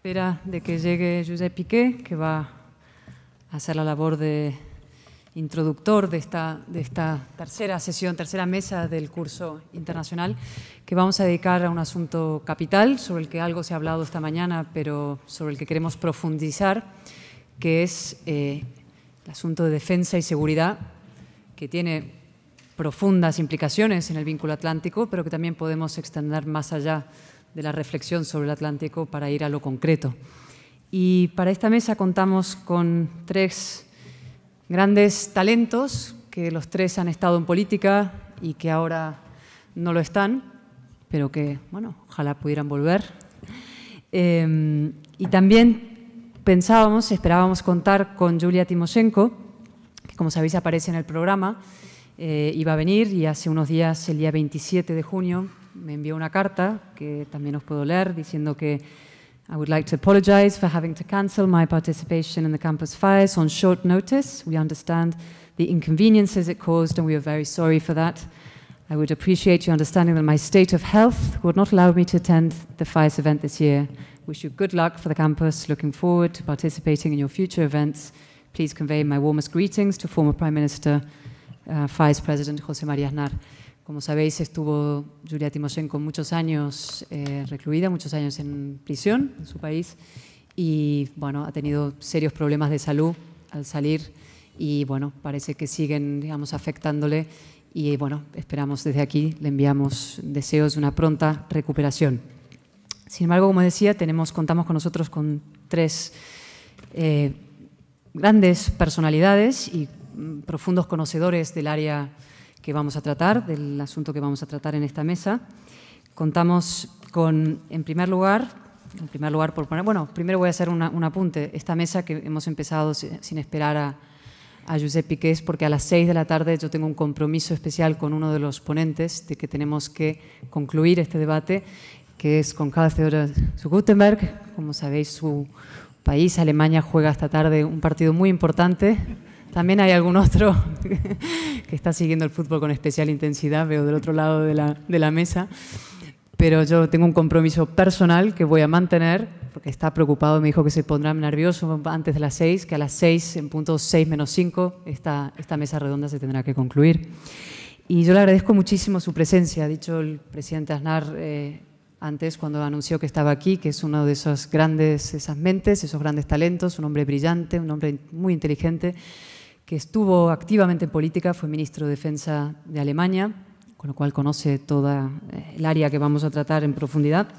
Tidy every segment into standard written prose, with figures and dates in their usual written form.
Espera de que llegue Josep Piqué, que va a hacer la labor de introductor de esta tercera sesión, tercera mesa del curso internacional, que vamos a dedicar a un asunto capital, sobre el que algo se ha hablado esta mañana, pero sobre el que queremos profundizar, que es el asunto de defensa y seguridad, que tiene profundas implicaciones en el vínculo atlántico, pero que también podemos extender más allá de la reflexión sobre el Atlántico para ir a lo concreto. Y para esta mesa contamos con tres grandes talentos, que los tres han estado en política y que ahora no lo están, pero que, bueno, ojalá pudieran volver. Y también esperábamos contar con Yulia Tymoshenko, que como sabéis aparece en el programa, iba a venir y hace unos días, el día 27 de junio, me envió una carta que también os puedo leer diciendo que I would like to apologize for having to cancel my participation in the campus fires on short notice. We understand the inconveniences it caused and we are very sorry for that. I would appreciate your understanding that my state of health would not allow me to attend the FIRES event this year. Wish you good luck for the campus. Looking forward to participating in your future events. Please convey my warmest greetings to former Prime Minister, FIRES President José María Aznar. Como sabéis, estuvo Yulia Tymoshenko muchos años recluida, muchos años en prisión en su país y, bueno, ha tenido serios problemas de salud al salir y, bueno, parece que siguen, digamos, afectándole y, bueno, esperamos desde aquí, le enviamos deseos de una pronta recuperación. Sin embargo, como decía, contamos con nosotros con tres grandes personalidades y profundos conocedores del área que vamos a tratar, del asunto que vamos a tratar en esta mesa. Contamos con, en primer lugar por poner, bueno, primero voy a hacer un apunte. Esta mesa que hemos empezado sin esperar a Josep Piqué es porque a las 6 de la tarde yo tengo un compromiso especial con uno de los ponentes de que tenemos que concluir este debate, que es con Karl Theodor zu Guttenberg. Como sabéis, su país, Alemania, juega esta tarde un partido muy importante. También hay algún otro que está siguiendo el fútbol con especial intensidad, veo del otro lado de la mesa. Pero yo tengo un compromiso personal que voy a mantener, porque está preocupado, me dijo que se pondrá nervioso antes de las 6, que a las 6, en punto 6 menos 5, esta mesa redonda se tendrá que concluir. Y yo le agradezco muchísimo su presencia. Ha dicho el presidente Aznar antes, cuando anunció que estaba aquí, que es uno de esas mentes, esos grandes talentos, un hombre brillante, un hombre muy inteligente, que estuvo activamente en política, fue ministro de Defensa de Alemania, con lo cual conoce toda el área que vamos a tratar en profundidad,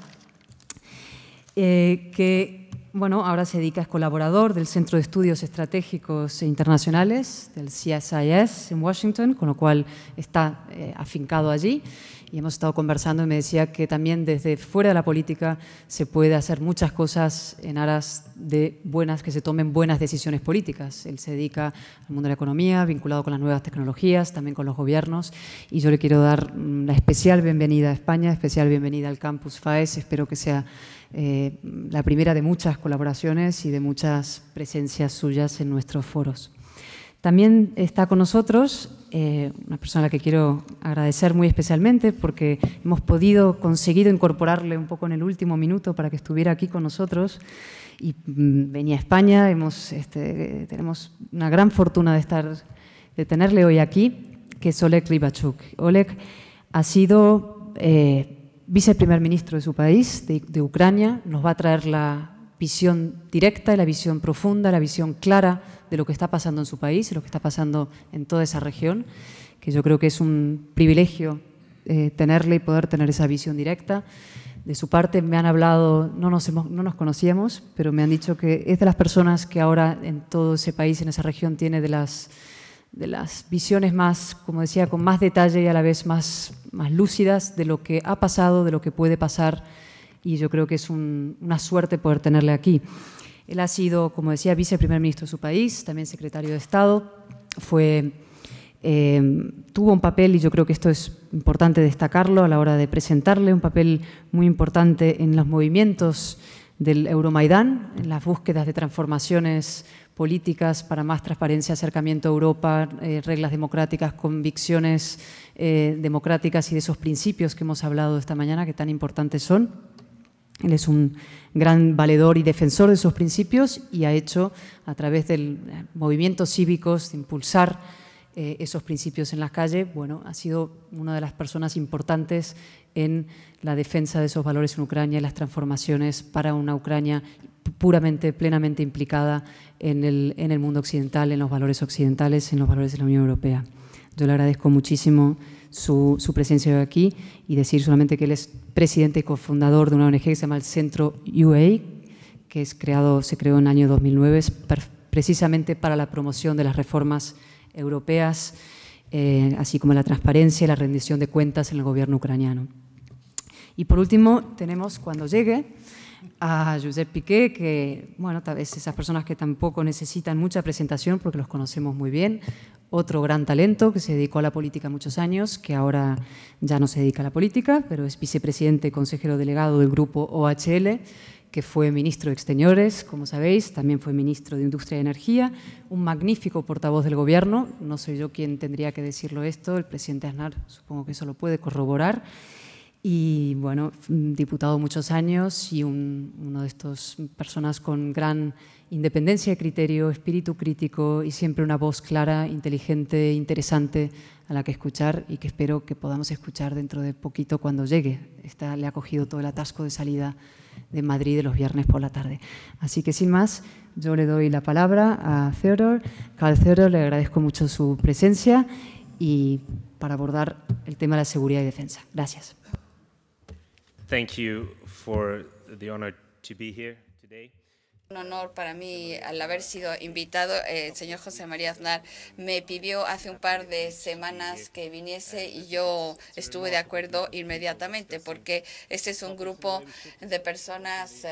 que bueno, ahora se dedica, es colaborador del Centro de Estudios Estratégicos e Internacionales, del CSIS en Washington, con lo cual está afincado allí. Y hemos estado conversando y me decía que también desde fuera de la política se puede hacer muchas cosas en aras de que se tomen buenas decisiones políticas. Él se dedica al mundo de la economía, vinculado con las nuevas tecnologías, también con los gobiernos. Y yo le quiero dar una especial bienvenida a España, especial bienvenida al Campus FAES. Espero que sea la primera de muchas colaboraciones y de muchas presencias suyas en nuestros foros. También está con nosotros una persona a la que quiero agradecer muy especialmente porque hemos conseguido incorporarle un poco en el último minuto para que estuviera aquí con nosotros y venía a España. Tenemos una gran fortuna de tenerle hoy aquí, que es Oleg Rybachuk. Oleg ha sido viceprimer ministro de su país, de Ucrania. Nos va a traer la visión directa, la visión profunda, la visión clara de lo que está pasando en su país, de lo que está pasando en toda esa región, que yo creo que es un privilegio tenerle y poder tener esa visión directa. De su parte me han hablado, no nos conocíamos, pero me han dicho que es de las personas que ahora en todo ese país, en esa región, tiene de las visiones más, como decía, con más detalle y a la vez más lúcidas de lo que ha pasado, de lo que puede pasar, y yo creo que es una suerte poder tenerle aquí. Él ha sido, como decía, viceprimer ministro de su país, también secretario de Estado, tuvo un papel, y yo creo que esto es importante destacarlo a la hora de presentarle, un papel muy importante en los movimientos del Euromaidán, en las búsquedas de transformaciones políticas para más transparencia, acercamiento a Europa, reglas democráticas, convicciones democráticas y de esos principios que hemos hablado esta mañana, que tan importantes son. Él es un gran valedor y defensor de esos principios y ha hecho, a través de movimientos cívicos, de impulsar esos principios en las calles, bueno, ha sido una de las personas importantes en la defensa de esos valores en Ucrania y las transformaciones para una Ucrania puramente, plenamente implicada en el mundo occidental, en los valores occidentales, en los valores de la Unión Europea. Yo le agradezco muchísimo su presencia hoy aquí y decir solamente que él es presidente y cofundador de una ONG que se llama el Centro UA, que se creó en el año 2009 precisamente para la promoción de las reformas europeas, así como la transparencia y la rendición de cuentas en el gobierno ucraniano. Y por último, tenemos cuando llegue a Josep Piqué, que, bueno, tal vez esas personas que tampoco necesitan mucha presentación porque los conocemos muy bien, otro gran talento que se dedicó a la política muchos años, que ahora ya no se dedica a la política, pero es vicepresidente y consejero delegado del grupo OHL, que fue ministro de Exteriores, como sabéis, también fue ministro de Industria y Energía, un magnífico portavoz del gobierno, no soy yo quien tendría que decirlo esto, el presidente Aznar supongo que eso lo puede corroborar, y bueno, diputado muchos años y uno de estos personas con gran independencia de criterio, espíritu crítico y siempre una voz clara, inteligente, interesante a la que escuchar y que espero que podamos escuchar dentro de poquito cuando llegue. Le ha cogido todo el atasco de salida de Madrid de los viernes por la tarde. Así que sin más, yo le doy la palabra a Theodor. Carl Theodor, le agradezco mucho su presencia y para abordar el tema de la seguridad y defensa. Gracias. Thank you for the honor to be here today. Un honor para mí al haber sido invitado. El señor José María Aznar me pidió hace un par de semanas que viniese y yo estuve de acuerdo inmediatamente porque este es un grupo de personas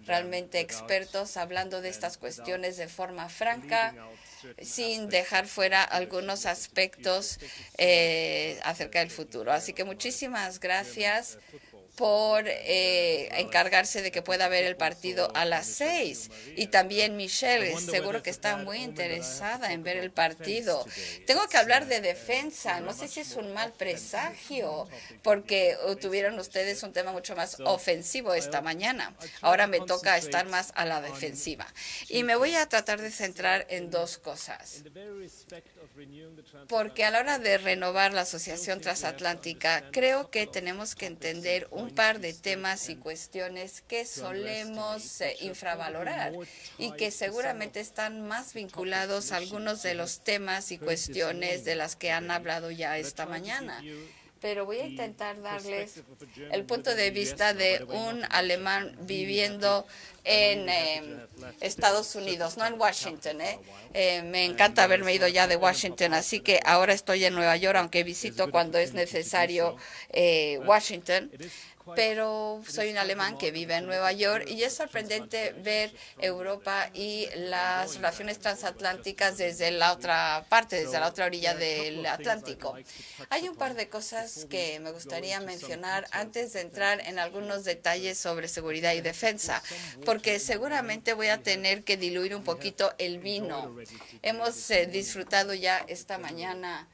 realmente expertos hablando de estas cuestiones de forma franca, sin dejar fuera algunos aspectos acerca del futuro. Así que muchísimas gracias por encargarse de que pueda ver el partido a las 6. Y también Michelle, seguro que está muy interesada en ver el partido. Tengo que hablar de defensa. No sé si es un mal presagio, porque tuvieron ustedes un tema mucho más ofensivo esta mañana. Ahora me toca estar más a la defensiva. Y me voy a tratar de centrar en dos cosas. Porque a la hora de renovar la Asociación Transatlántica, creo que tenemos que entender un par de temas y cuestiones que solemos infravalorar y que seguramente están más vinculados a algunos de los temas y cuestiones de las que han hablado ya esta mañana. Pero voy a intentar darles el punto de vista de un alemán viviendo en Estados Unidos, no en Washington. Me encanta haberme ido ya de Washington, así que ahora estoy en Nueva York, aunque visito cuando es necesario Washington. Pero soy un alemán que vive en Nueva York y es sorprendente ver Europa y las relaciones transatlánticas desde la otra parte, desde la otra orilla del Atlántico. Hay un par de cosas que me gustaría mencionar antes de entrar en algunos detalles sobre seguridad y defensa, porque seguramente voy a tener que diluir un poquito el vino. Hemos disfrutado ya esta mañana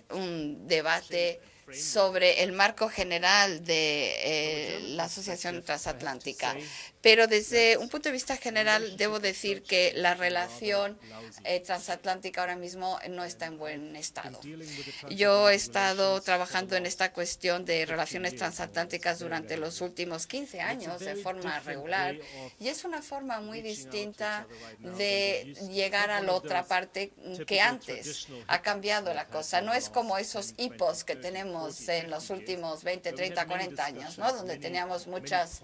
un debate sobre el marco general de la Asociación Transatlántica. Pero desde un punto de vista general, debo decir que la relación transatlántica ahora mismo no está en buen estado. Yo he estado trabajando en esta cuestión de relaciones transatlánticas durante los últimos 15 años de forma regular y es una forma muy distinta de llegar a la otra parte que antes. Ha cambiado la cosa. No es como esos hipos que tenemos en los últimos 20, 30, 40 años, ¿no? Donde teníamos muchas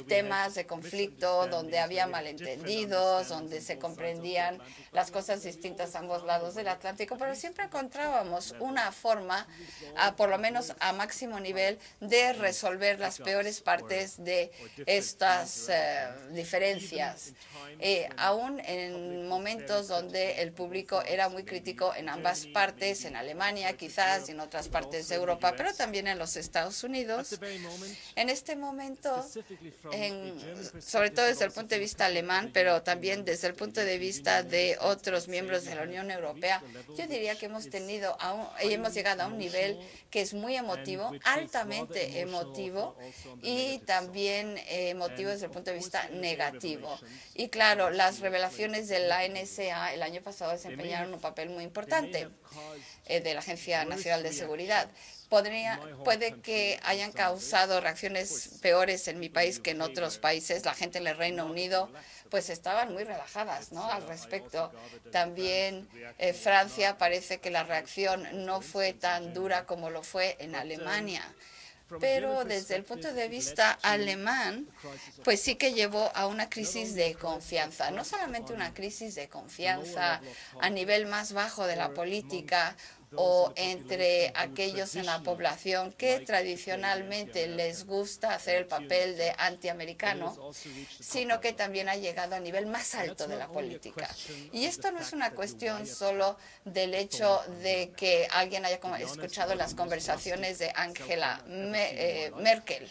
temas de conflicto, donde había malentendidos, donde se comprendían las cosas distintas a ambos lados del Atlántico, pero siempre encontrábamos una forma, por lo menos a máximo nivel, de resolver las peores partes de estas diferencias, aún en momentos donde el público era muy crítico en ambas partes, en Alemania quizás y en otras partes de Europa, pero también en los Estados Unidos. En este momento sobre todo desde el punto de vista alemán, pero también desde el punto de vista de otros miembros de la Unión Europea, yo diría que hemos llegado a un nivel que es muy emotivo, altamente emotivo, y también emotivo desde el punto de vista negativo. Y claro, las revelaciones de la NSA el año pasado desempeñaron un papel muy importante de la Agencia Nacional de Seguridad. Puede que hayan causado reacciones peores en mi país que en otros países. La gente en el Reino Unido pues estaban muy relajadas, ¿no?, al respecto. También Francia, parece que la reacción no fue tan dura como lo fue en Alemania. Pero desde el punto de vista alemán, pues sí que llevó a una crisis de confianza. No solamente una crisis de confianza a nivel más bajo de la política o entre aquellos en la población que tradicionalmente les gusta hacer el papel de antiamericano, sino que también ha llegado a nivel más alto de la política. Y esto no es una cuestión solo del hecho de que alguien haya escuchado las conversaciones de Angela Merkel.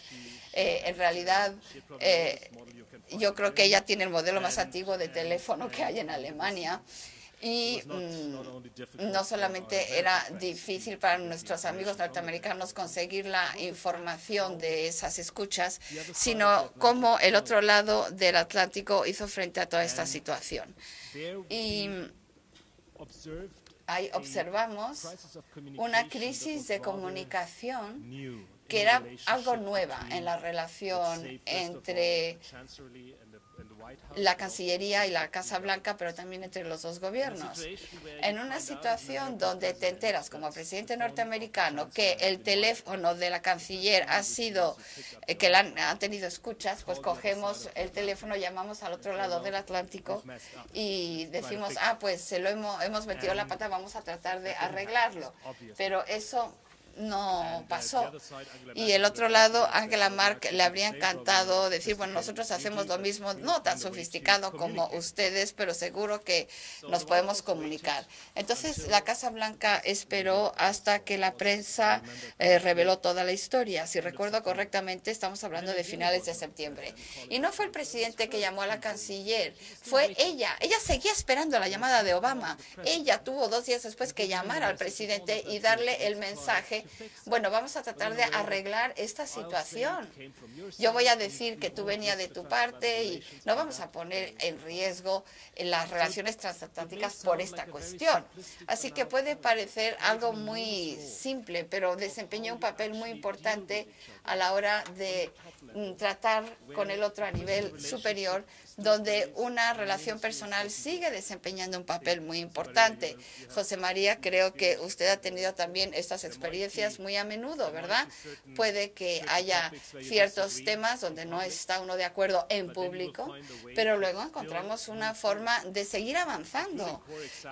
En realidad, yo creo que ella tiene el modelo más antiguo de teléfono que hay en Alemania. Y no solamente era difícil para nuestros amigos norteamericanos conseguir la información de esas escuchas, sino cómo el otro lado del Atlántico hizo frente a toda esta situación. Y ahí observamos una crisis de comunicación que era algo nueva en la relación entre la Cancillería y la Casa Blanca, pero también entre los dos gobiernos. En una situación donde te enteras como presidente norteamericano que el teléfono de la canciller ha sido, que han tenido escuchas, pues cogemos el teléfono, llamamos al otro lado del Atlántico y decimos, pues hemos metido la pata, vamos a tratar de arreglarlo. Pero eso no pasó. Y el otro lado, Angela Merkel, le habría encantado decir, bueno, nosotros hacemos lo mismo, no tan sofisticado como ustedes, pero seguro que nos podemos comunicar. Entonces, la Casa Blanca esperó hasta que la prensa reveló toda la historia. Si recuerdo correctamente, estamos hablando de finales de septiembre. Y no fue el presidente que llamó a la canciller, fue ella. Ella seguía esperando la llamada de Obama. Ella tuvo 2 días después que llamar al presidente y darle el mensaje: bueno, vamos a tratar de arreglar esta situación. Yo voy a decir que tú venías de tu parte y no vamos a poner en riesgo las relaciones transatlánticas por esta cuestión. Así que puede parecer algo muy simple, pero desempeñó un papel muy importante a la hora de tratar con el otro a nivel superior, donde una relación personal sigue desempeñando un papel muy importante. José María, creo que usted ha tenido también estas experiencias muy a menudo, ¿verdad? Puede que haya ciertos temas donde no está uno de acuerdo en público, pero luego encontramos una forma de seguir avanzando.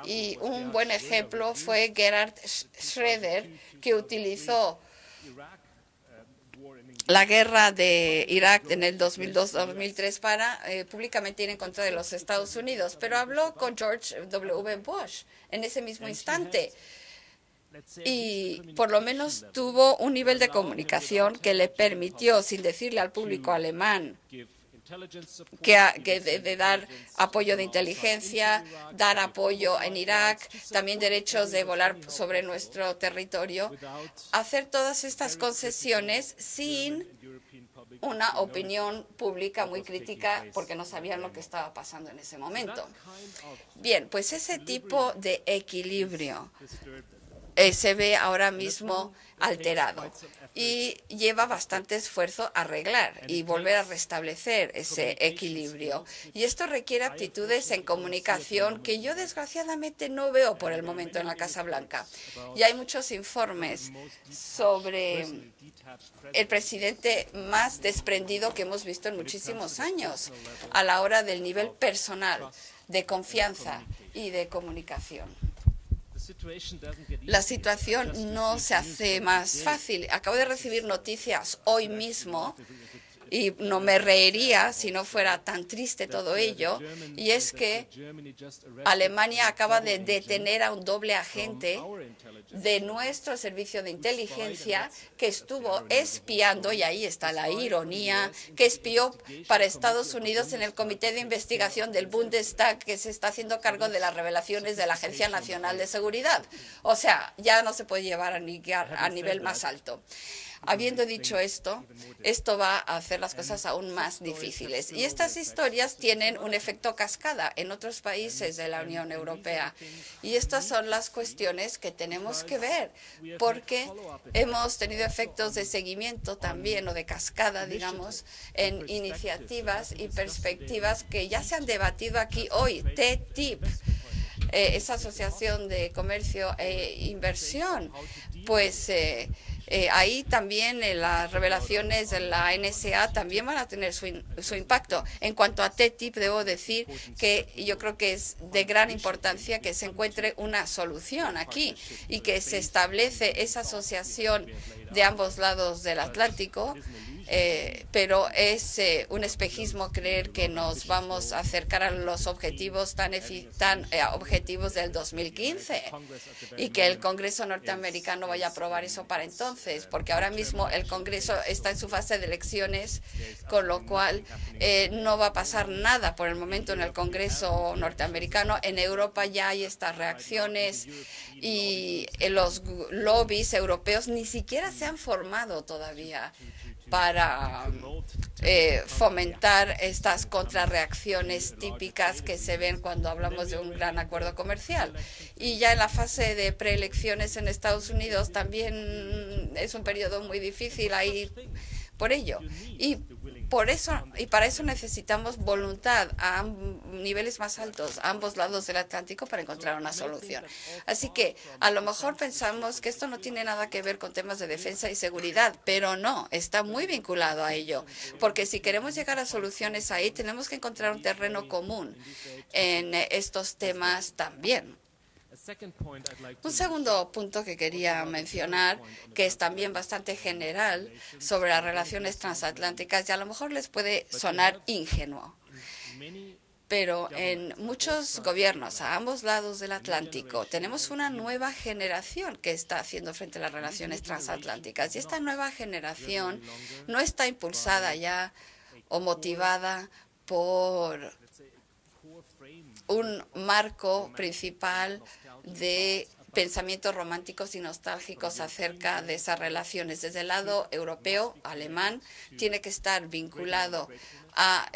Y un buen ejemplo fue Gerhard Schröder, que utilizó la guerra de Irak en el 2002-2003 para públicamente ir en contra de los Estados Unidos, pero habló con George W. Bush en ese mismo instante. Y por lo menos tuvo un nivel de comunicación que le permitió, sin decirle al público alemán, de dar apoyo de inteligencia, dar apoyo en Irak, también derechos de volar sobre nuestro territorio, hacer todas estas concesiones sin una opinión pública muy crítica porque no sabían lo que estaba pasando en ese momento. Bien, pues ese tipo de equilibrio se ve ahora mismo alterado y lleva bastante esfuerzo arreglar y volver a restablecer ese equilibrio. Y esto requiere aptitudes en comunicación que yo desgraciadamente no veo por el momento en la Casa Blanca. Y hay muchos informes sobre el presidente más desprendido que hemos visto en muchísimos años a la hora del nivel personal, de confianza y de comunicación. La situación no se hace más fácil. Acabo de recibir noticias hoy mismo y no me reiría si no fuera tan triste todo ello, y es que Alemania acaba de detener a un doble agente de nuestro servicio de inteligencia que estuvo espiando, y ahí está la ironía, que espió para Estados Unidos en el Comité de Investigación del Bundestag, que se está haciendo cargo de las revelaciones de la Agencia Nacional de Seguridad. O sea, ya no se puede llevar a nivel más alto. Habiendo dicho esto, esto va a hacer las cosas aún más difíciles. Y estas historias tienen un efecto cascada en otros países de la Unión Europea. Y estas son las cuestiones que tenemos que ver, porque hemos tenido efectos de seguimiento también, o de cascada, digamos, en iniciativas y perspectivas que ya se han debatido aquí hoy. TTIP, esa asociación de comercio e inversión, pues ahí también las revelaciones de la NSA también van a tener su impacto. En cuanto a TTIP, debo decir que yo creo que es de gran importancia que se encuentre una solución aquí y que se establece esa asociación de ambos lados del Atlántico. Pero es un espejismo creer que nos vamos a acercar a los objetivos tan objetivos del 2015 y que el Congreso norteamericano vaya a aprobar eso para entonces, porque ahora mismo el Congreso está en su fase de elecciones, con lo cual no va a pasar nada por el momento en el Congreso norteamericano. En Europa ya hay estas reacciones y los lobbies europeos ni siquiera se han formado todavía para fomentar estas contrarreacciones típicas que se ven cuando hablamos de un gran acuerdo comercial. Y ya en la fase de preelecciones en Estados Unidos también es un periodo muy difícil ahí por ello. Y para eso necesitamos voluntad a niveles más altos, a ambos lados del Atlántico, para encontrar una solución. Así que a lo mejor pensamos que esto no tiene nada que ver con temas de defensa y seguridad, pero no, está muy vinculado a ello. Porque si queremos llegar a soluciones ahí, tenemos que encontrar un terreno común en estos temas también. Un segundo punto que quería mencionar, que es también bastante general sobre las relaciones transatlánticas, y a lo mejor les puede sonar ingenuo, pero en muchos gobiernos a ambos lados del Atlántico tenemos una nueva generación que está haciendo frente a las relaciones transatlánticas. Y esta nueva generación no está impulsada ya o motivada por un marco principal de pensamientos románticos y nostálgicos acerca de esas relaciones. Desde el lado europeo, alemán, tiene que estar vinculado a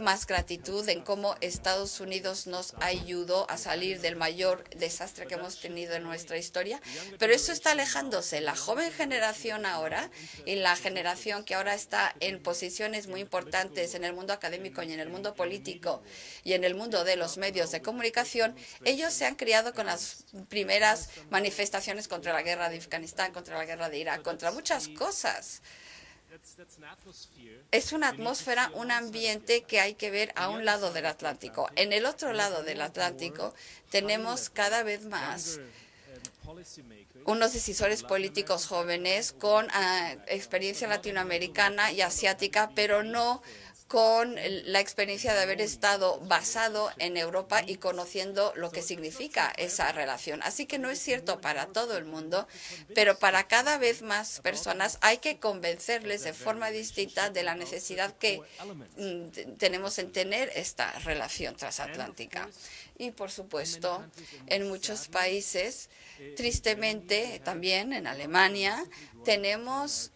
más gratitud en cómo Estados Unidos nos ayudó a salir del mayor desastre que hemos tenido en nuestra historia. Pero eso está alejándose. La joven generación ahora, y la generación que ahora está en posiciones muy importantes en el mundo académico y en el mundo político y en el mundo de los medios de comunicación, ellos se han criado con las primeras manifestaciones contra la guerra de Afganistán, contra la guerra de Irak, contra muchas cosas. Es una atmósfera, un ambiente que hay que ver a un lado del Atlántico. En el otro lado del Atlántico tenemos cada vez más unos decisores políticos jóvenes con experiencia latinoamericana y asiática, pero no con la experiencia de haber estado basado en Europa y conociendo lo que significa esa relación. Así que no es cierto para todo el mundo, pero para cada vez más personas hay que convencerles de forma distinta de la necesidad que tenemos en tener esta relación transatlántica. Y, por supuesto, en muchos países, tristemente, también en Alemania, tenemos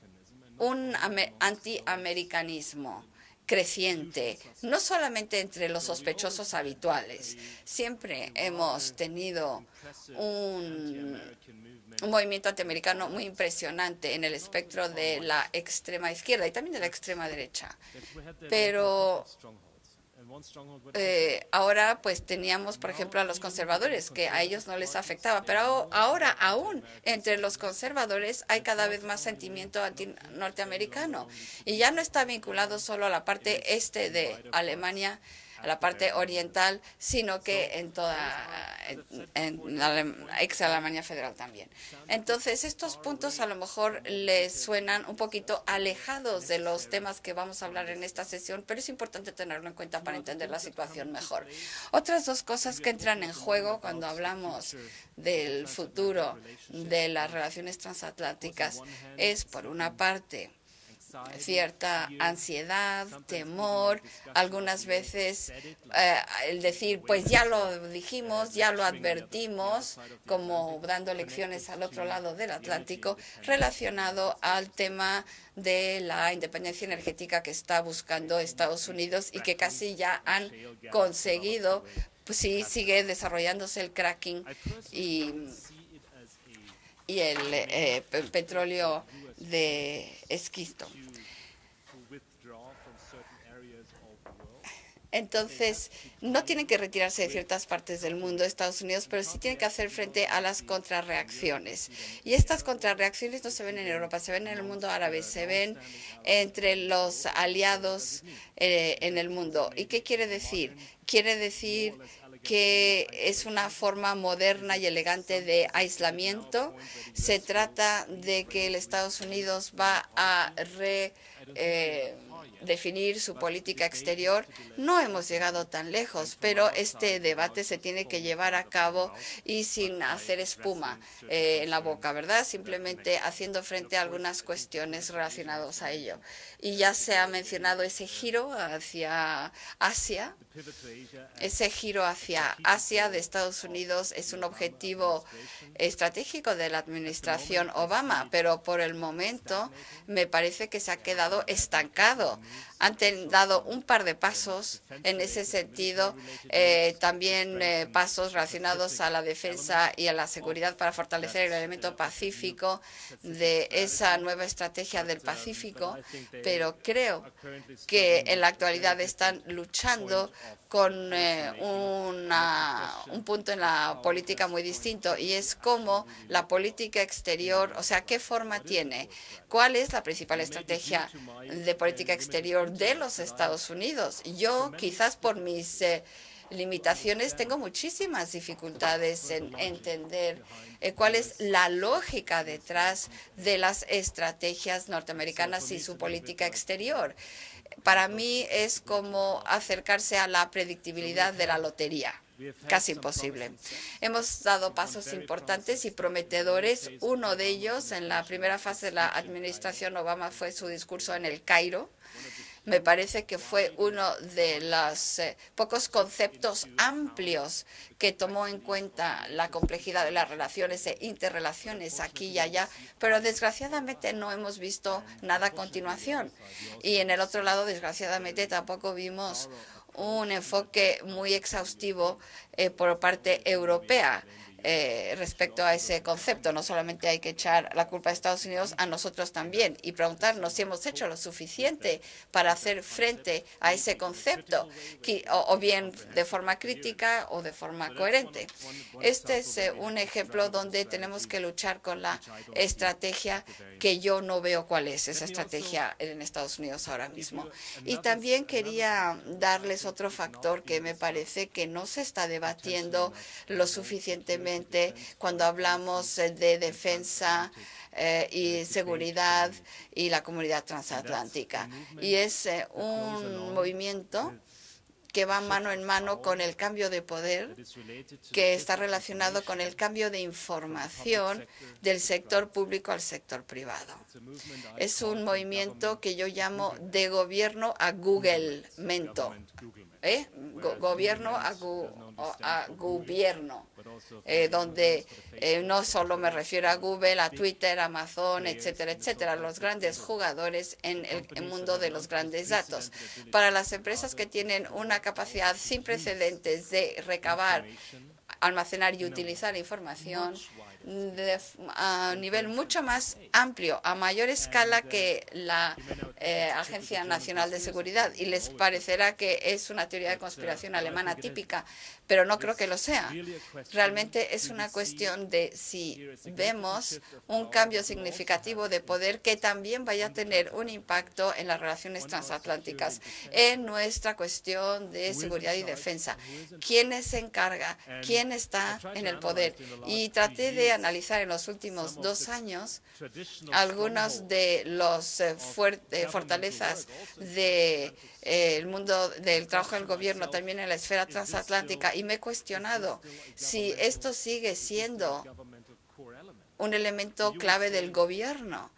un antiamericanismo creciente, no solamente entre los sospechosos habituales. Siempre hemos tenido un movimiento antiamericano muy impresionante en el espectro de la extrema izquierda y también de la extrema derecha. Pero ahora pues teníamos, por ejemplo, a los conservadores, que a ellos no les afectaba, pero ahora aún entre los conservadores hay cada vez más sentimiento anti-norteamericano y ya no está vinculado solo a la parte este de Alemania, la parte oriental, sino que en la ex Alemania Federal también. Entonces, estos puntos a lo mejor les suenan un poquito alejados de los temas que vamos a hablar en esta sesión, pero es importante tenerlo en cuenta para entender la situación mejor. Otras dos cosas que entran en juego cuando hablamos del futuro de las relaciones transatlánticas es, por una parte, cierta ansiedad, temor, algunas veces el decir, pues ya lo dijimos, ya lo advertimos, como dando lecciones al otro lado del Atlántico, relacionado al tema de la independencia energética que está buscando Estados Unidos y que casi ya han conseguido, pues sí, sigue desarrollándose el cracking y el petróleo de esquisto. Entonces, no tienen que retirarse de ciertas partes del mundo, Estados Unidos, pero sí tienen que hacer frente a las contrarreacciones. Y estas contrarreacciones no se ven en Europa, se ven en el mundo árabe, se ven entre los aliados en el mundo. ¿Y qué quiere decir? Quiere decir que es una forma moderna y elegante de aislamiento. Se trata de que el Estados Unidos va a definir su política exterior. No hemos llegado tan lejos, pero este debate se tiene que llevar a cabo y sin hacer espuma en la boca, ¿verdad? Simplemente haciendo frente a algunas cuestiones relacionadas a ello. Y ya se ha mencionado ese giro hacia Asia. Ese giro hacia Asia de Estados Unidos es un objetivo estratégico de la administración Obama, pero por el momento me parece que se ha quedado estancado. Han dado un par de pasos en ese sentido, también pasos relacionados a la defensa y a la seguridad para fortalecer el elemento pacífico de esa nueva estrategia del Pacífico, pero creo que en la actualidad están luchando con un punto en la política muy distinto, y es cómo la política exterior, o sea, qué forma tiene, cuál es la principal estrategia de política exterior de los Estados Unidos. Yo, quizás por mis limitaciones, tengo muchísimas dificultades en entender cuál es la lógica detrás de las estrategias norteamericanas y su política exterior. Para mí es como acercarse a la predictibilidad de la lotería. Casi imposible. Hemos dado pasos importantes y prometedores. Uno de ellos, en la primera fase de la administración Obama, fue su discurso en el Cairo. Me parece que fue uno de los pocos conceptos amplios que tomó en cuenta la complejidad de las relaciones e interrelaciones aquí y allá, pero desgraciadamente no hemos visto nada a continuación. Y en el otro lado, desgraciadamente, tampoco vimos un enfoque muy exhaustivo por parte europea respecto a ese concepto. No solamente hay que echar la culpa a Estados Unidos, a nosotros también, y preguntarnos si hemos hecho lo suficiente para hacer frente a ese concepto, o bien de forma crítica o de forma coherente. Este es un ejemplo donde tenemos que luchar con la estrategia que yo no veo cuál es esa estrategia en Estados Unidos ahora mismo. Y también quería darles otro factor que me parece que no se está debatiendo lo suficientemente cuando hablamos de defensa y seguridad y la comunidad transatlántica. Y es un movimiento que va mano en mano con el cambio de poder, que está relacionado con el cambio de información del sector público al sector privado. Es un movimiento que yo llamo de gobierno a Google-mento. Gobierno a gobierno, donde no solo me refiero a Google, a Twitter, Amazon, etcétera, etcétera, los grandes jugadores en el mundo de los grandes datos. Para las empresas que tienen una capacidad sin precedentes de recabar almacenar y utilizar información a nivel mucho más amplio, a mayor escala que la Agencia Nacional de Seguridad. Y les parecerá que es una teoría de conspiración alemana típica, pero no creo que lo sea. Realmente es una cuestión de si vemos un cambio significativo de poder que también vaya a tener un impacto en las relaciones transatlánticas, en nuestra cuestión de seguridad y defensa. ¿Quién se encarga? ¿Quién está en el poder? Y traté de analizar en los últimos 2 años algunos de los fortalezas del mundo del trabajo del gobierno, también en la esfera transatlántica, y me he cuestionado si esto sigue siendo un elemento clave del gobierno,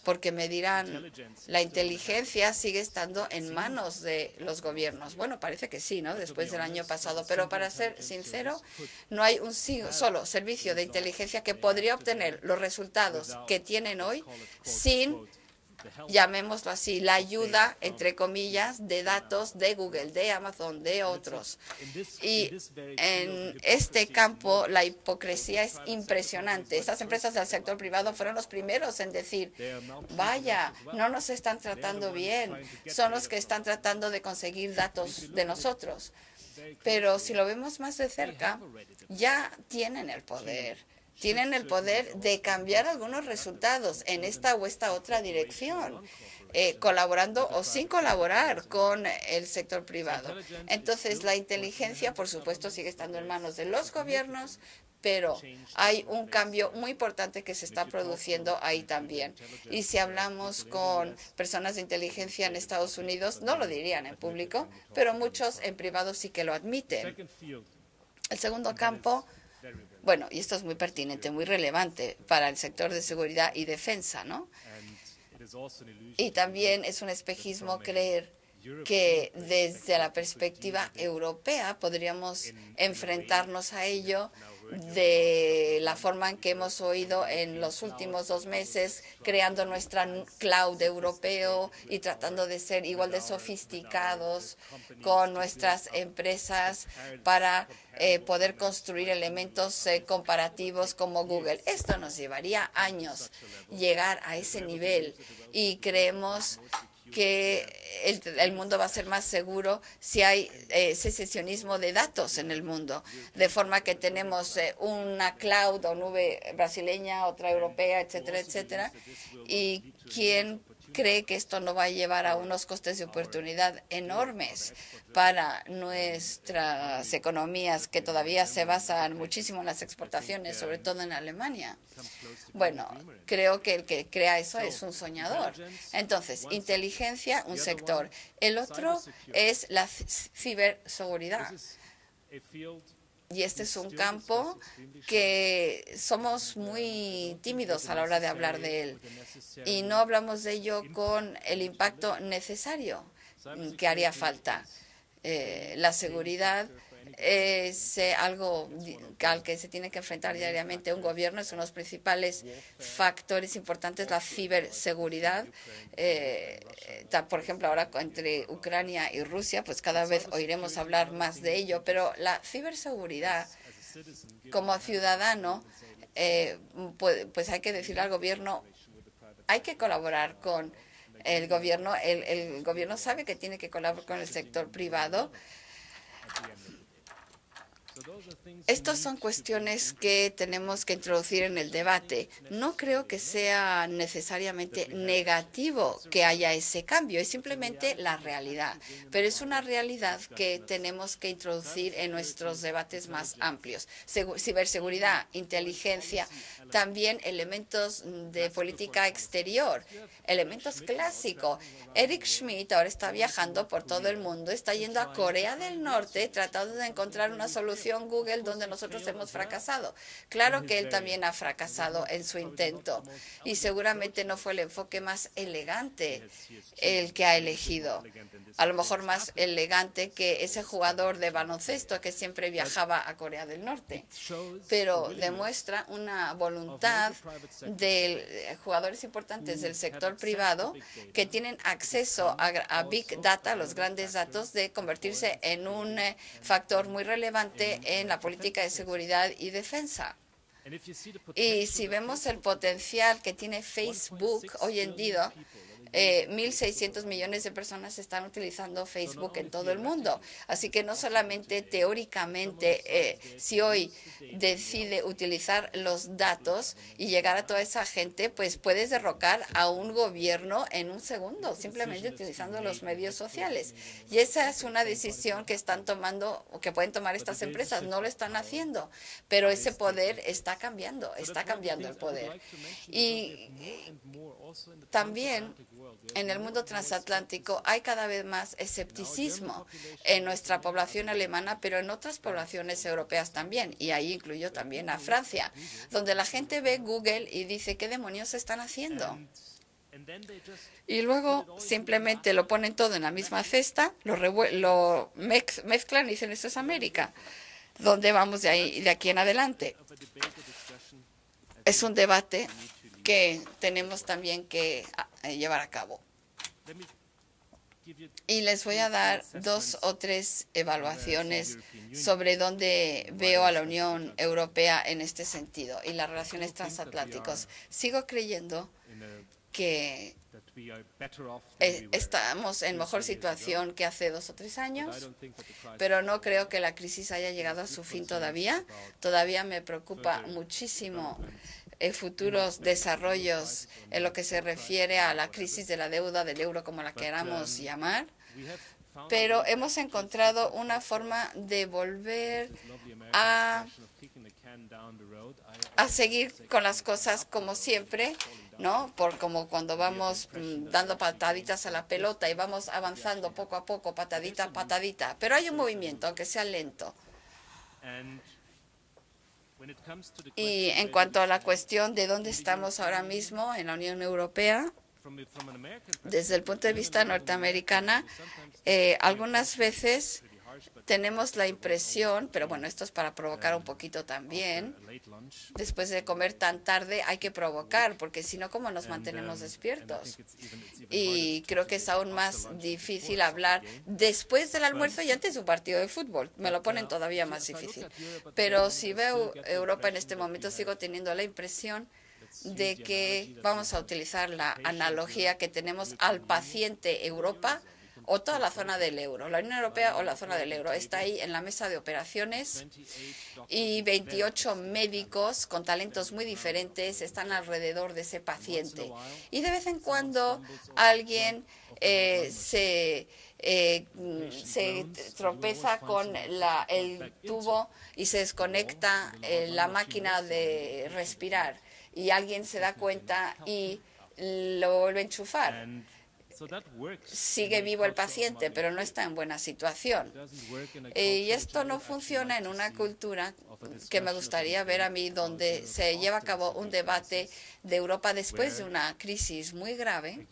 porque me dirán, la inteligencia sigue estando en manos de los gobiernos. Bueno, parece que sí, ¿no? Después del año pasado, pero para ser sincero, no hay un solo servicio de inteligencia que podría obtener los resultados que tienen hoy sin, llamémoslo así, la ayuda, entre comillas, de datos de Google, de Amazon, de otros. Y en este campo la hipocresía es impresionante. Estas empresas del sector privado fueron los primeros en decir, vaya, no nos están tratando bien, son los que están tratando de conseguir datos de nosotros. Pero si lo vemos más de cerca, ya tienen el poder. Tienen el poder de cambiar algunos resultados en esta o esta otra dirección, colaborando o sin colaborar con el sector privado. Entonces, la inteligencia, por supuesto, sigue estando en manos de los gobiernos, pero hay un cambio muy importante que se está produciendo ahí también. Y si hablamos con personas de inteligencia en Estados Unidos, no lo dirían en público, pero muchos en privado sí que lo admiten. El segundo campo, bueno, y esto es muy pertinente, muy relevante para el sector de seguridad y defensa, ¿no? Y también es un espejismo creer que desde la perspectiva europea podríamos enfrentarnos a ello de la forma en que hemos oído en los últimos 2 meses, creando nuestra cloud europeo y tratando de ser igual de sofisticados con nuestras empresas para poder construir elementos comparativos como Google. Esto nos llevaría años llegar a ese nivel y creemos que el mundo va a ser más seguro si hay secesionismo de datos en el mundo, de forma que tenemos una cloud o nube brasileña, otra europea, etcétera, etcétera, y quién cree que esto no va a llevar a unos costes de oportunidad enormes para nuestras economías que todavía se basan muchísimo en las exportaciones, sobre todo en Alemania. Bueno, creo que el que crea eso es un soñador. Entonces, inteligencia, un sector. El otro es la ciberseguridad. Y este es un campo que somos muy tímidos a la hora de hablar de él. Y no hablamos de ello con el impacto necesario que haría falta. La seguridad es algo al que se tiene que enfrentar diariamente un gobierno. Es uno de los principales factores importantes, la ciberseguridad. Por ejemplo, ahora entre Ucrania y Rusia, pues cada vez oiremos hablar más de ello. Pero la ciberseguridad, como ciudadano, pues hay que decirle al gobierno, hay que colaborar con el gobierno. El gobierno sabe que tiene que colaborar con el sector privado. Estas son cuestiones que tenemos que introducir en el debate. No creo que sea necesariamente negativo que haya ese cambio, es simplemente la realidad. Pero es una realidad que tenemos que introducir en nuestros debates más amplios. Ciberseguridad, inteligencia, también elementos de política exterior, elementos clásicos. Eric Schmidt ahora está viajando por todo el mundo, está yendo a Corea del Norte tratando de encontrar una solución Google donde nosotros hemos fracasado. Claro que él también ha fracasado en su intento y seguramente no fue el enfoque más elegante el que ha elegido. A lo mejor más elegante que ese jugador de baloncesto que siempre viajaba a Corea del Norte. Pero demuestra una voluntad de jugadores importantes del sector privado que tienen acceso a Big Data, los grandes datos, de convertirse en un factor muy relevante en también la política de seguridad y defensa. Y si vemos el potencial que tiene Facebook hoy en día, 1.600 millones de personas están utilizando Facebook en todo el mundo. Así que no solamente teóricamente, si hoy decide utilizar los datos y llegar a toda esa gente, pues puedes derrocar a un gobierno en un segundo, simplemente utilizando los medios sociales. Y esa es una decisión que están tomando o que pueden tomar estas empresas. No lo están haciendo, pero ese poder está cambiando el poder. Y también en el mundo transatlántico hay cada vez más escepticismo en nuestra población alemana, pero en otras poblaciones europeas también, y ahí incluyo también a Francia, donde la gente ve Google y dice, ¿qué demonios están haciendo? Y luego simplemente lo ponen todo en la misma cesta, lo mezclan y dicen, esto es América. ¿Dónde vamos de aquí en adelante? Es un debate que tenemos también que llevar a cabo. Y les voy a dar 2 o 3 evaluaciones sobre dónde veo a la Unión Europea en este sentido y las relaciones transatlánticas. Sigo creyendo que estamos en mejor situación que hace 2 o 3 años, pero no creo que la crisis haya llegado a su fin todavía. Todavía me preocupa muchísimo futuros desarrollos en lo que se refiere a la crisis de la deuda del euro, como la queramos llamar. Pero hemos encontrado una forma de volver a seguir con las cosas como siempre, ¿no? Como cuando vamos dando pataditas a la pelota y vamos avanzando poco a poco, patadita a patadita. Pero hay un movimiento, aunque sea lento. Y en cuanto a la cuestión de dónde estamos ahora mismo en la Unión Europea, desde el punto de vista norteamericano, algunas veces tenemos la impresión, pero bueno, esto es para provocar un poquito también, después de comer tan tarde hay que provocar, porque si no, ¿cómo nos mantenemos despiertos? Y creo que es aún más difícil hablar después del almuerzo y antes de un partido de fútbol. Me lo ponen todavía más difícil. Pero si veo Europa en este momento, sigo teniendo la impresión de que vamos a utilizar la analogía que tenemos al paciente Europa o toda la zona del euro. La Unión Europea o la zona del euro está ahí en la mesa de operaciones y 28 médicos con talentos muy diferentes están alrededor de ese paciente. Y de vez en cuando alguien se tropeza con el tubo y se desconecta la máquina de respirar y alguien se da cuenta y lo vuelve a enchufar. Sigue vivo el paciente, pero no está en buena situación. Y esto no funciona en una cultura que me gustaría ver a mí, donde se lleva a cabo un debate de Europa después de una crisis muy grave,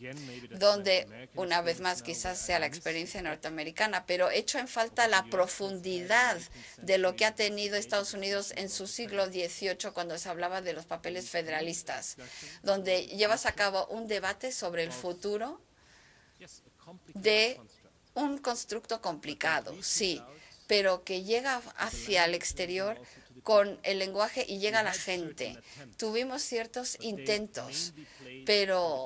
donde una vez más quizás sea la experiencia norteamericana, pero echo en falta la profundidad de lo que ha tenido Estados Unidos en su siglo XVIII cuando se hablaba de los papeles federalistas, donde llevas a cabo un debate sobre el futuro de un constructo complicado, sí, pero que llega hacia el exterior con el lenguaje y llega a la gente. Tuvimos ciertos intentos, pero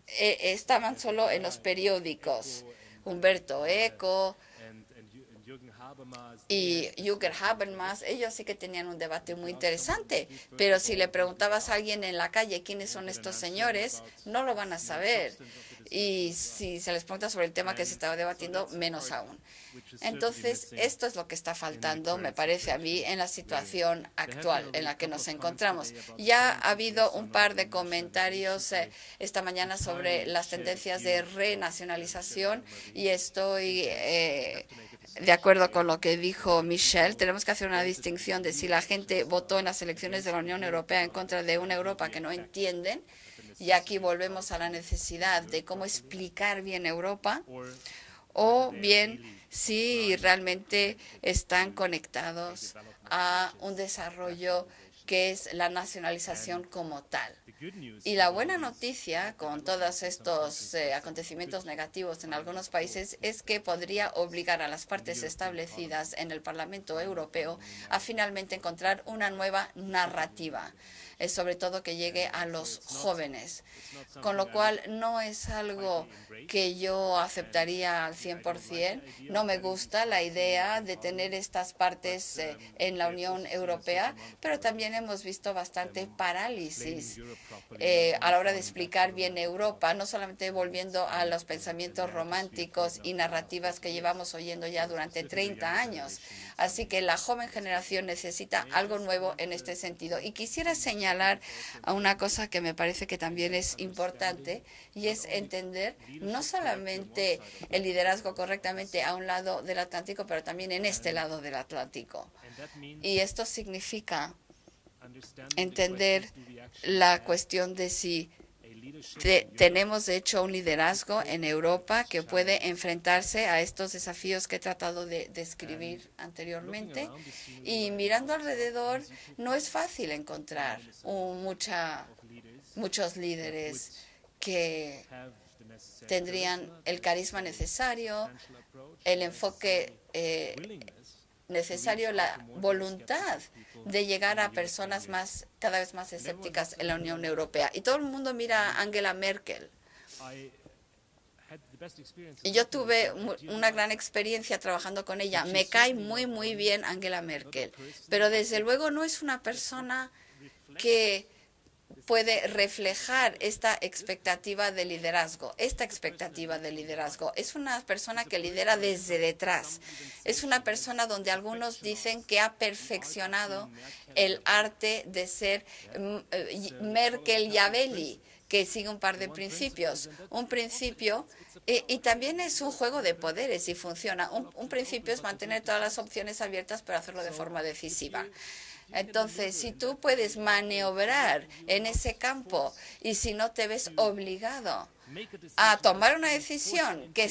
estaban solo en los periódicos. Humberto Eco y Jürgen Habermas, ellos sí que tenían un debate muy interesante, pero si le preguntabas a alguien en la calle quiénes son estos señores, no lo van a saber. Y si se les pregunta sobre el tema que se estaba debatiendo, menos aún. Entonces, esto es lo que está faltando, me parece a mí, en la situación actual en la que nos encontramos. Ya ha habido un par de comentarios esta mañana sobre las tendencias de renacionalización y estoy de acuerdo con lo que dijo Michel. Tenemos que hacer una distinción de si la gente votó en las elecciones de la Unión Europea en contra de una Europa que no entienden. Y aquí volvemos a la necesidad de cómo explicar bien Europa, o bien si realmente están conectados a un desarrollo que es la nacionalización como tal. Y la buena noticia con todos estos acontecimientos negativos en algunos países es que podría obligar a las partes establecidas en el Parlamento Europeo a finalmente encontrar una nueva narrativa, sobre todo que llegue a los jóvenes. Con lo cual no es algo que yo aceptaría al 100%. No me gusta la idea de tener estas partes en la Unión Europea, pero también hemos visto bastante parálisis a la hora de explicar bien Europa, no solamente volviendo a los pensamientos románticos y narrativas que llevamos oyendo ya durante 30 años. Así que la joven generación necesita algo nuevo en este sentido. Y quisiera señalar a una cosa que me parece que también es importante, y es entender no solamente el liderazgo correctamente a un lado del Atlántico, pero también en este lado del Atlántico. Y esto significa entender la cuestión de si tenemos de hecho un liderazgo en Europa que puede enfrentarse a estos desafíos que he tratado de describir anteriormente. Y mirando alrededor no es fácil encontrar muchos líderes que tendrían el carisma necesario, el enfoque necesario, la voluntad de llegar a personas cada vez más escépticas en la Unión Europea. Y todo el mundo mira a Angela Merkel. Y yo tuve una gran experiencia trabajando con ella. Me cae muy bien Angela Merkel, pero desde luego no es una persona que puede reflejar esta expectativa de liderazgo. Esta expectativa de liderazgo es una persona que lidera desde detrás. Es una persona donde algunos dicen que ha perfeccionado el arte de ser Merkel-Yavelli, que sigue un par de principios. Un principio, y también es un juego de poderes y funciona. Un principio es mantener todas las opciones abiertas, pero hacerlo de forma decisiva. Entonces, si tú puedes maniobrar en ese campo y si no te ves obligado a tomar una decisión que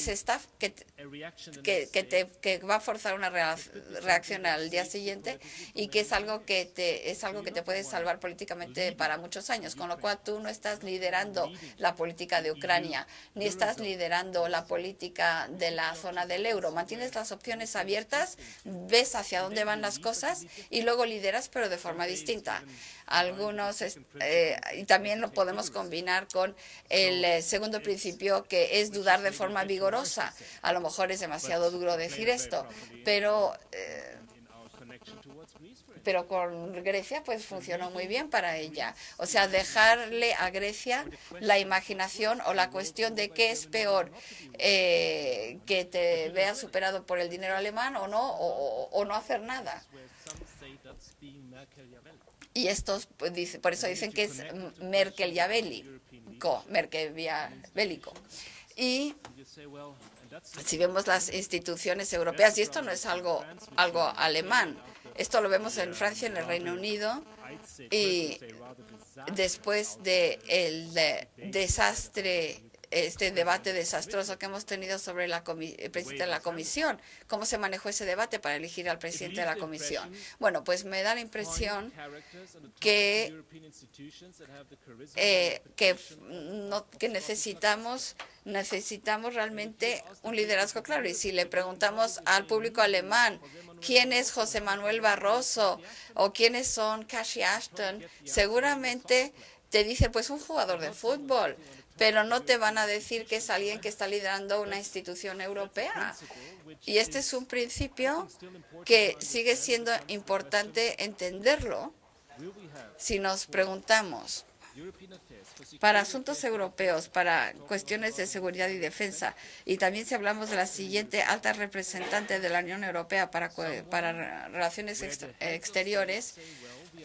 va a forzar una reacción al día siguiente y que es algo que te puede salvar políticamente para muchos años, con lo cual tú no estás liderando la política de Ucrania ni estás liderando la política de la zona del euro. Mantienes las opciones abiertas, ves hacia dónde van las cosas y luego lideras, pero de forma distinta. Y también lo podemos combinar con el segundo principio, que es dudar de forma vigorosa. A lo mejor es demasiado duro decir esto, pero con Grecia pues funcionó muy bien para ella. O sea, dejarle a Grecia la imaginación o la cuestión de qué es peor, que te veas superado por el dinero alemán o no hacer nada. Y estos, por eso dicen que es Merkel-Yavellico. Y si vemos las instituciones europeas, y esto no es algo alemán, esto lo vemos en Francia, en el Reino Unido, y después del desastre, este debate desastroso que hemos tenido sobre el presidente de la Comisión. ¿Cómo se manejó ese debate para elegir al presidente de la Comisión? Bueno, pues me da la impresión que necesitamos realmente un liderazgo claro. Y si le preguntamos al público alemán quién es José Manuel Barroso o quiénes son Cathy Ashton, seguramente te dice pues un jugador de fútbol, pero no te van a decir que es alguien que está liderando una institución europea. Y este es un principio que sigue siendo importante entenderlo si nos preguntamos para asuntos europeos, para cuestiones de seguridad y defensa, y también si hablamos de la siguiente alta representante de la Unión Europea para relaciones exteriores,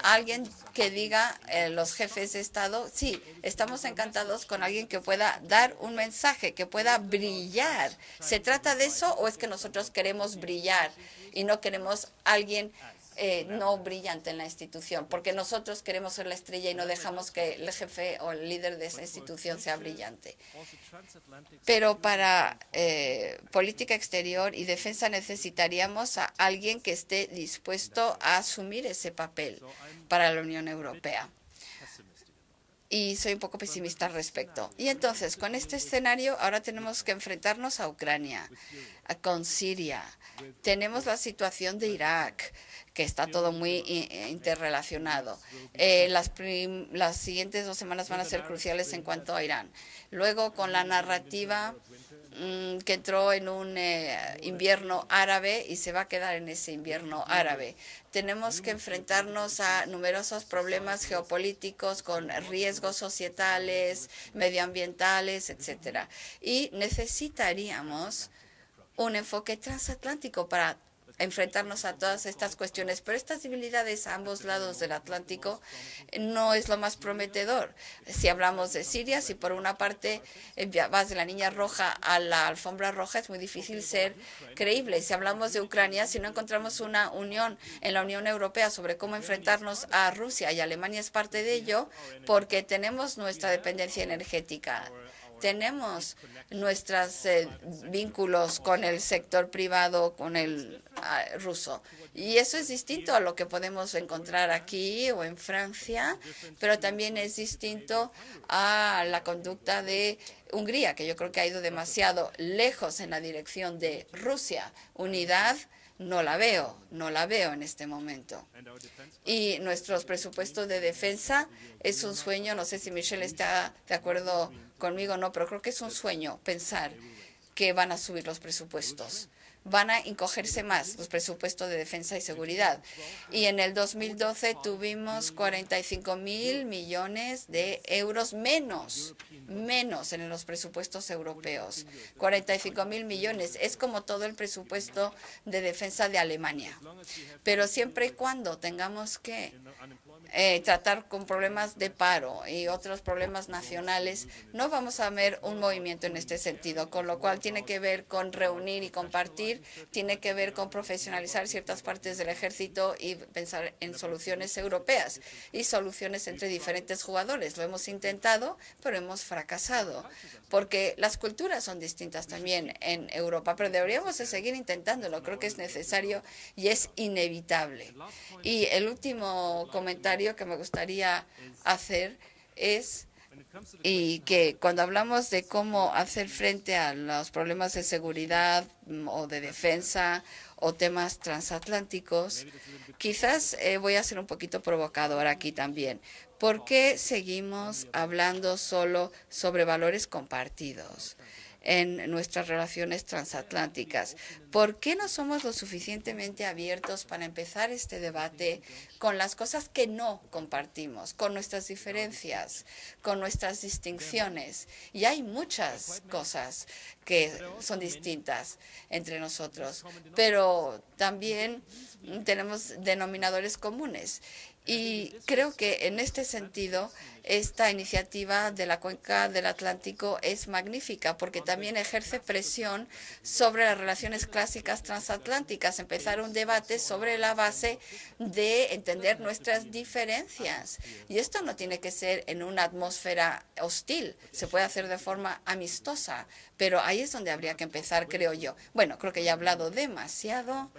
alguien que diga, los jefes de Estado, sí, estamos encantados con alguien que pueda dar un mensaje, que pueda brillar. ¿Se trata de eso o es que nosotros queremos brillar y no queremos alguien no brillante en la institución? Porque nosotros queremos ser la estrella y no dejamos que el jefe o el líder de esa institución sea brillante. Pero para política exterior y defensa necesitaríamos a alguien que esté dispuesto a asumir ese papel. para la Unión Europea. Y soy un poco pesimista al respecto. Y entonces, con este escenario, ahora tenemos que enfrentarnos a Ucrania, con Siria. Tenemos la situación de Irak, que está todo muy interrelacionado. Las siguientes 2 semanas van a ser cruciales en cuanto a Irán. Luego, con la narrativa que entró en un invierno árabe y se va a quedar en ese invierno árabe. Tenemos que enfrentarnos a numerosos problemas geopolíticos con riesgos societales, medioambientales, etcétera. Y necesitaríamos un enfoque transatlántico para enfrentarnos a todas estas cuestiones, pero estas debilidades a ambos lados del Atlántico no es lo más prometedor. Si hablamos de Siria, si por una parte vas de la niña roja a la alfombra roja, es muy difícil ser creíble. Si hablamos de Ucrania, si no encontramos una unión en la Unión Europea sobre cómo enfrentarnos a Rusia, y Alemania es parte de ello, porque tenemos nuestra dependencia energética. Tenemos nuestros vínculos con el sector privado, con el ruso. Y eso es distinto a lo que podemos encontrar aquí o en Francia, pero también es distinto a la conducta de Hungría, que yo creo que ha ido demasiado lejos en la dirección de Rusia. Unidad no la veo en este momento. Y nuestros presupuestos de defensa es un sueño, no sé si Michelle está de acuerdo conmigo o no, pero creo que es un sueño pensar que van a subir los presupuestos. Van a encogerse más los presupuestos de defensa y seguridad. Y en el 2012 tuvimos 45.000 millones de euros menos en los presupuestos europeos. 45.000 millones. Es como todo el presupuesto de defensa de Alemania. Pero siempre y cuando tengamos que tratar con problemas de paro y otros problemas nacionales, no vamos a ver un movimiento en este sentido, con lo cual tiene que ver con reunir y compartir, tiene que ver con profesionalizar ciertas partes del ejército y pensar en soluciones europeas y soluciones entre diferentes jugadores. Lo hemos intentado, pero hemos fracasado, porque las culturas son distintas también en Europa, pero deberíamos de seguir intentándolo. Creo que es necesario y es inevitable. Y el último comentario que me gustaría hacer es que cuando hablamos de cómo hacer frente a los problemas de seguridad o de defensa o temas transatlánticos, quizás voy a ser un poquito provocadora aquí también. ¿Por qué seguimos hablando solo sobre valores compartidos en nuestras relaciones transatlánticas? ¿Por qué no somos lo suficientemente abiertos para empezar este debate con las cosas que no compartimos, con nuestras diferencias, con nuestras distinciones? Y hay muchas cosas que son distintas entre nosotros, pero también tenemos denominadores comunes. Y creo que en este sentido, esta iniciativa de la Cuenca del Atlántico es magnífica porque también ejerce presión sobre las relaciones clásicas transatlánticas, empezar un debate sobre la base de entender nuestras diferencias. Y esto no tiene que ser en una atmósfera hostil, se puede hacer de forma amistosa, pero ahí es donde habría que empezar, creo yo. Bueno, creo que ya he hablado demasiado,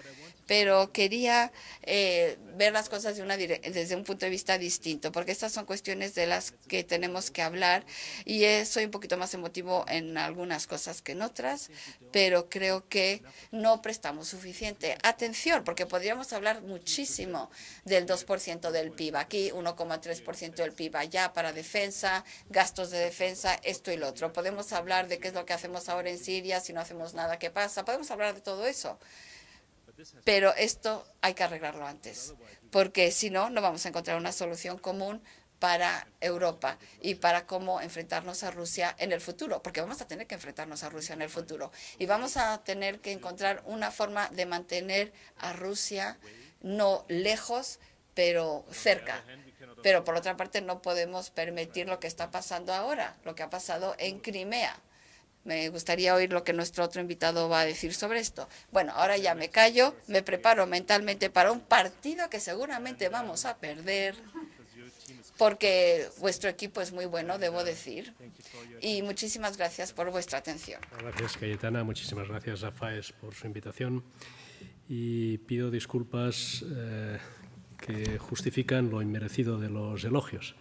pero quería ver las cosas desde un punto de vista distinto, porque estas son cuestiones de las que tenemos que hablar y soy un poquito más emotivo en algunas cosas que en otras, pero creo que no prestamos suficiente atención, porque podríamos hablar muchísimo del 2% del PIB. Aquí 1,3% del PIB allá para defensa, gastos de defensa, esto y lo otro. Podemos hablar de qué es lo que hacemos ahora en Siria, si no hacemos nada, ¿qué pasa? Podemos hablar de todo eso. Pero esto hay que arreglarlo antes, porque si no, no vamos a encontrar una solución común para Europa y para cómo enfrentarnos a Rusia en el futuro, porque vamos a tener que enfrentarnos a Rusia en el futuro y vamos a tener que encontrar una forma de mantener a Rusia no lejos, pero cerca. Pero por otra parte no podemos permitir lo que está pasando ahora, lo que ha pasado en Crimea. Me gustaría oír lo que nuestro otro invitado va a decir sobre esto. Bueno, ahora ya me callo, me preparo mentalmente para un partido que seguramente vamos a perder, porque vuestro equipo es muy bueno, debo decir. Y muchísimas gracias por vuestra atención. Gracias, Cayetana. Muchísimas gracias a FAES por su invitación. Y pido disculpas que justifican lo inmerecido de los elogios.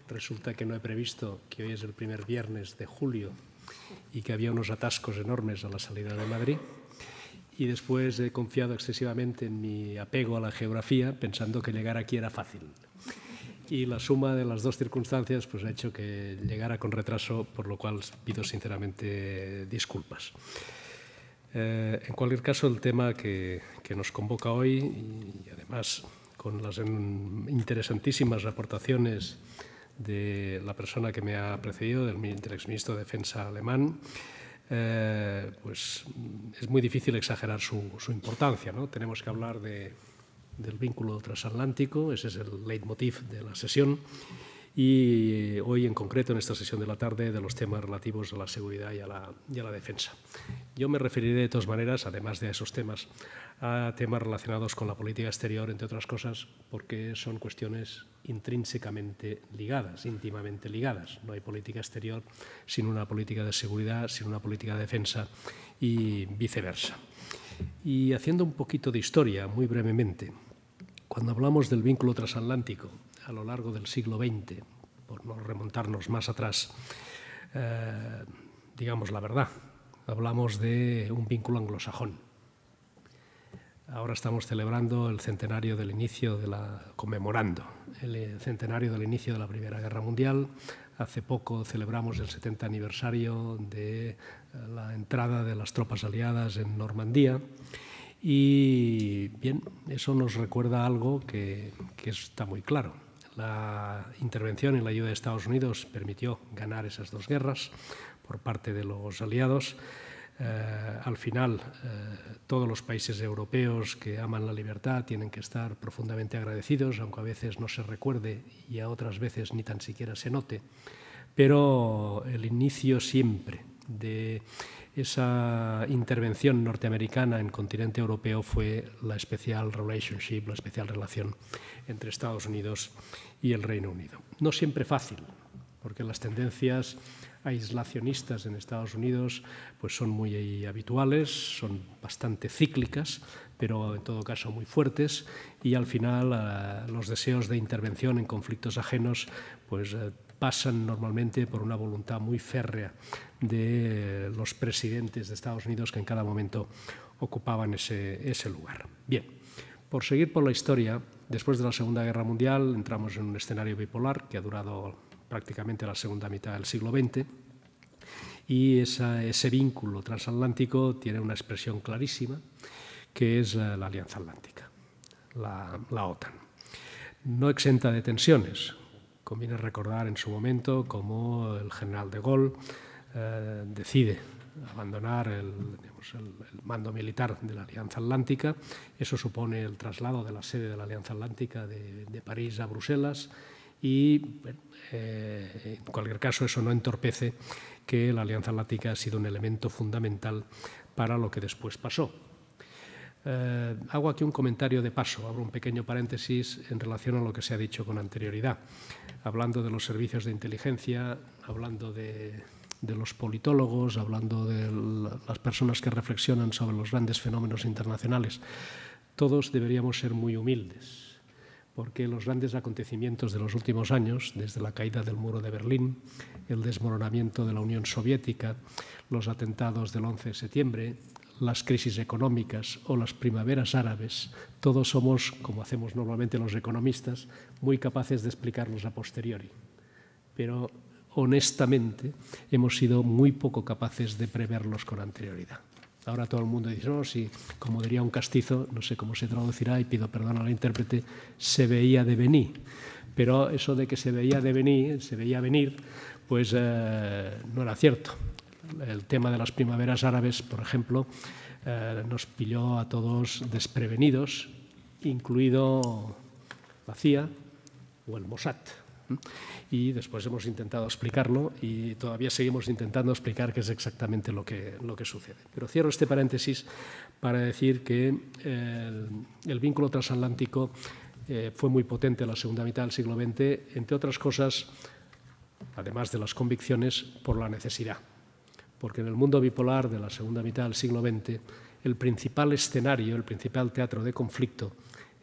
Resulta que no he previsto que hoy es el primer viernes de julio y que había unos atascos enormes a la salida de Madrid. Y después he confiado excesivamente en mi apego a la geografía, pensando que llegar aquí era fácil. Y la suma de las dos circunstancias pues, ha hecho que llegara con retraso, por lo cual pido sinceramente disculpas. En cualquier caso, el tema que nos convoca hoy, y además con las interesantísimas aportaciones de la persona que me ha precedido, del exministro de Defensa alemán, pues es muy difícil exagerar su importancia, ¿no? Tenemos que hablar del vínculo transatlántico, ese es el leitmotiv de la sesión, y hoy en concreto, en esta sesión de la tarde, de los temas relativos a la seguridad y a la defensa. Yo me referiré de todas maneras, además de esos temas, a temas relacionados con la política exterior, entre otras cosas, porque son cuestiones intrínsecamente ligadas, íntimamente ligadas. No hay política exterior sin una política de seguridad, sin una política de defensa y viceversa. Y haciendo un poquito de historia, muy brevemente, cuando hablamos del vínculo transatlántico a lo largo del siglo XX, por no remontarnos más atrás, digamos la verdad, hablamos de un vínculo anglosajón. Ahora estamos celebrando el centenario del inicio conmemorando el centenario del inicio de la Primera Guerra Mundial. Hace poco celebramos el 70 aniversario de la entrada de las tropas aliadas en Normandía. Y bien, eso nos recuerda algo que está muy claro. La intervención y la ayuda de Estados Unidos permitió ganar esas dos guerras por parte de los aliados. Al final, todos los países europeos que aman la libertad tienen que estar profundamente agradecidos, aunque a veces no se recuerde y a otras veces ni tan siquiera se note. Pero el inicio siempre de esa intervención norteamericana en el continente europeo fue la especial relationship, la especial relación entre Estados Unidos y el Reino Unido. No siempre fácil, porque las tendencias aislacionistas en Estados Unidos pues son muy habituales, son bastante cíclicas, pero en todo caso muy fuertes, y al final los deseos de intervención en conflictos ajenos pues pasan normalmente por una voluntad muy férrea de los presidentes de Estados Unidos que en cada momento ocupaban ese lugar. Bien, por seguir por la historia, después de la Segunda Guerra Mundial entramos en un escenario bipolar que ha durado prácticamente la segunda mitad del siglo XX, y ese vínculo transatlántico tiene una expresión clarísima, que es la Alianza Atlántica, la OTAN. No exenta de tensiones. Conviene recordar en su momento cómo el general de Gaulle decide abandonar el mando militar de la Alianza Atlántica. Eso supone el traslado de la sede de la Alianza Atlántica de París a Bruselas, y en cualquier caso eso no entorpece que la Alianza Atlántica ha sido un elemento fundamental para lo que después pasó. Hago aquí un comentario de paso, abro un pequeño paréntesis en relación a lo que se ha dicho con anterioridad, hablando de los servicios de inteligencia, hablando de los politólogos, hablando de las personas que reflexionan sobre los grandes fenómenos internacionales. Todos deberíamos ser muy humildes, porque los grandes acontecimientos de los últimos años, desde la caída del muro de Berlín, el desmoronamiento de la Unión Soviética, los atentados del 11 de septiembre, las crisis económicas o las primaveras árabes, todos somos, como hacemos normalmente los economistas, muy capaces de explicarlos a posteriori. Pero, honestamente, hemos sido muy poco capaces de preverlos con anterioridad. Ahora todo el mundo dice, no, sí, como diría un castizo, no sé cómo se traducirá y pido perdón al intérprete, se veía de venir. Pero eso de que se veía venir, pues no era cierto. El tema de las primaveras árabes, por ejemplo, nos pilló a todos desprevenidos, incluido la CIA o el Mossad. Y después hemos intentado explicarlo y todavía seguimos intentando explicar qué es exactamente lo que sucede. Pero cierro este paréntesis para decir que el vínculo transatlántico fue muy potente en la segunda mitad del siglo XX, entre otras cosas, además de las convicciones, por la necesidad. Porque en el mundo bipolar de la segunda mitad del siglo XX, el principal escenario, el principal teatro de conflicto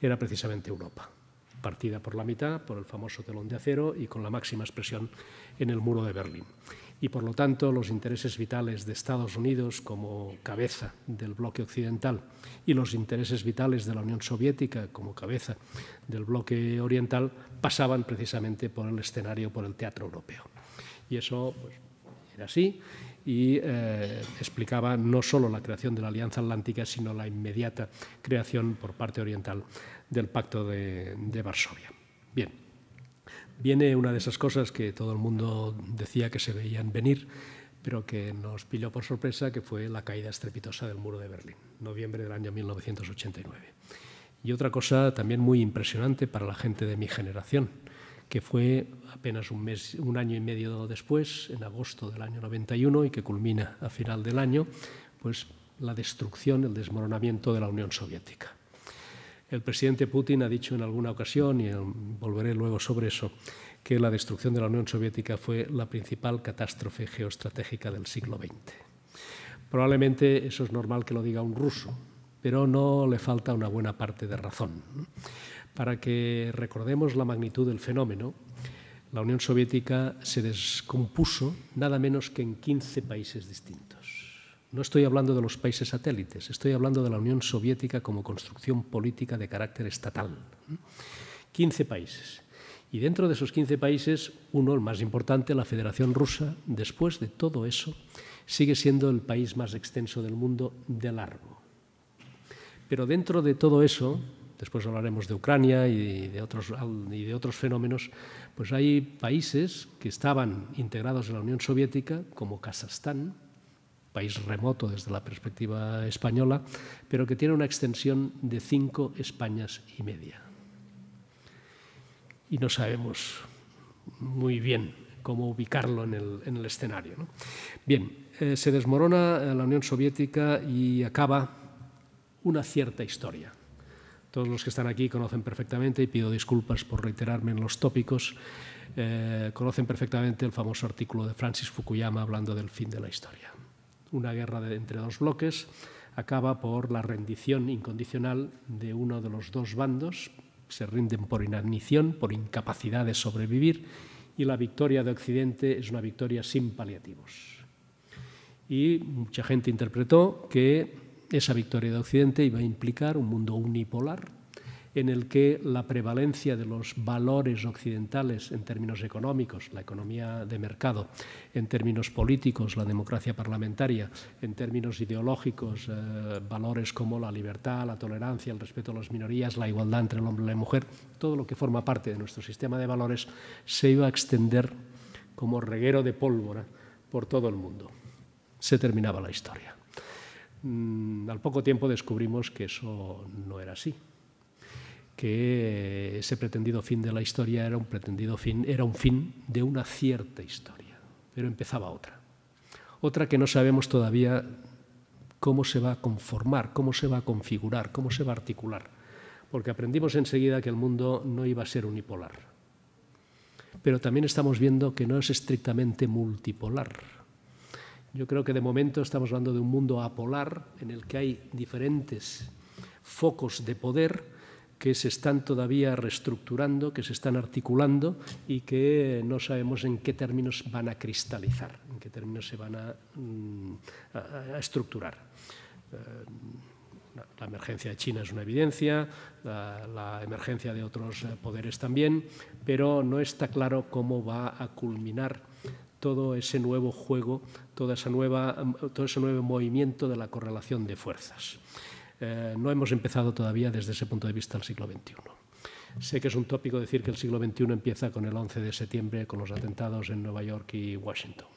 era precisamente Europa. partida por la mitad por el famoso telón de acero y con la máxima expresión en el muro de Berlín. Y, por lo tanto, los intereses vitales de Estados Unidos como cabeza del bloque occidental y los intereses vitales de la Unión Soviética como cabeza del bloque oriental pasaban precisamente por el escenario, por el teatro europeo. Y eso pues, era así y explicaba no solo la creación de la Alianza Atlántica, sino la inmediata creación por parte oriental del Pacto de Varsovia. Bien, viene una de esas cosas que todo el mundo decía que se veían venir, pero que nos pilló por sorpresa, que fue la caída estrepitosa del muro de Berlín, noviembre del año 1989. Y otra cosa también muy impresionante para la gente de mi generación, que fue apenas un año y medio después, en agosto del año 91, y que culmina a final del año, pues la destrucción, el desmoronamiento de la Unión Soviética. El presidente Putin ha dicho en alguna ocasión, y volveré luego sobre eso, que la destrucción de la Unión Soviética fue la principal catástrofe geoestratégica del siglo XX. Probablemente eso es normal que lo diga un ruso, pero no le falta una buena parte de razón. Para que recordemos la magnitud del fenómeno, la Unión Soviética se descompuso nada menos que en 15 países distintos. No estoy hablando de los países satélites, estoy hablando de la Unión Soviética como construcción política de carácter estatal. 15 países. Y dentro de esos 15 países, uno, el más importante, la Federación Rusa, después de todo eso, sigue siendo el país más extenso del mundo de largo. Pero dentro de todo eso, después hablaremos de Ucrania y de otros fenómenos, pues hay países que estaban integrados en la Unión Soviética, como Kazajstán, país remoto desde la perspectiva española, pero que tiene una extensión de 5 Españas y media. Y no sabemos muy bien cómo ubicarlo en el escenario, ¿no? Bien, se desmorona la Unión Soviética y acaba una cierta historia. Todos los que están aquí conocen perfectamente, y pido disculpas por reiterarme en los tópicos, conocen perfectamente el famoso artículo de Francis Fukuyama hablando del fin de la historia. Una guerra entre dos bloques acaba por la rendición incondicional de uno de los dos bandos, se rinden por inanición, por incapacidad de sobrevivir, y la victoria de Occidente es una victoria sin paliativos. Y mucha gente interpretó que esa victoria de Occidente iba a implicar un mundo unipolar en el que la prevalencia de los valores occidentales en términos económicos, la economía de mercado, en términos políticos, la democracia parlamentaria, en términos ideológicos, valores como la libertad, la tolerancia, el respeto a las minorías, la igualdad entre el hombre y la mujer, todo lo que forma parte de nuestro sistema de valores se iba a extender como reguero de pólvora por todo el mundo. Se terminaba la historia. Al poco tiempo descubrimos que eso no era así, que ese pretendido fin de la historia era un fin de una cierta historia, pero empezaba otra que no sabemos todavía cómo se va a conformar, cómo se va a configurar, cómo se va a articular, porque aprendimos enseguida que el mundo no iba a ser unipolar, pero también estamos viendo que no es estrictamente multipolar. Yo creo que de momento estamos hablando de un mundo apolar en el que hay diferentes focos de poder que se están todavía reestructurando, que se están articulando y que no sabemos en qué términos van a cristalizar, en qué términos se van a estructurar. La emergencia de China es una evidencia, la emergencia de otros poderes también, pero no está claro cómo va a culminar todo ese nuevo juego, todo ese nuevo movimiento de la correlación de fuerzas. No hemos empezado todavía desde ese punto de vista el siglo XXI. Sé que es un tópico decir que el siglo XXI empieza con el 11 de septiembre, con los atentados en Nueva York y Washington.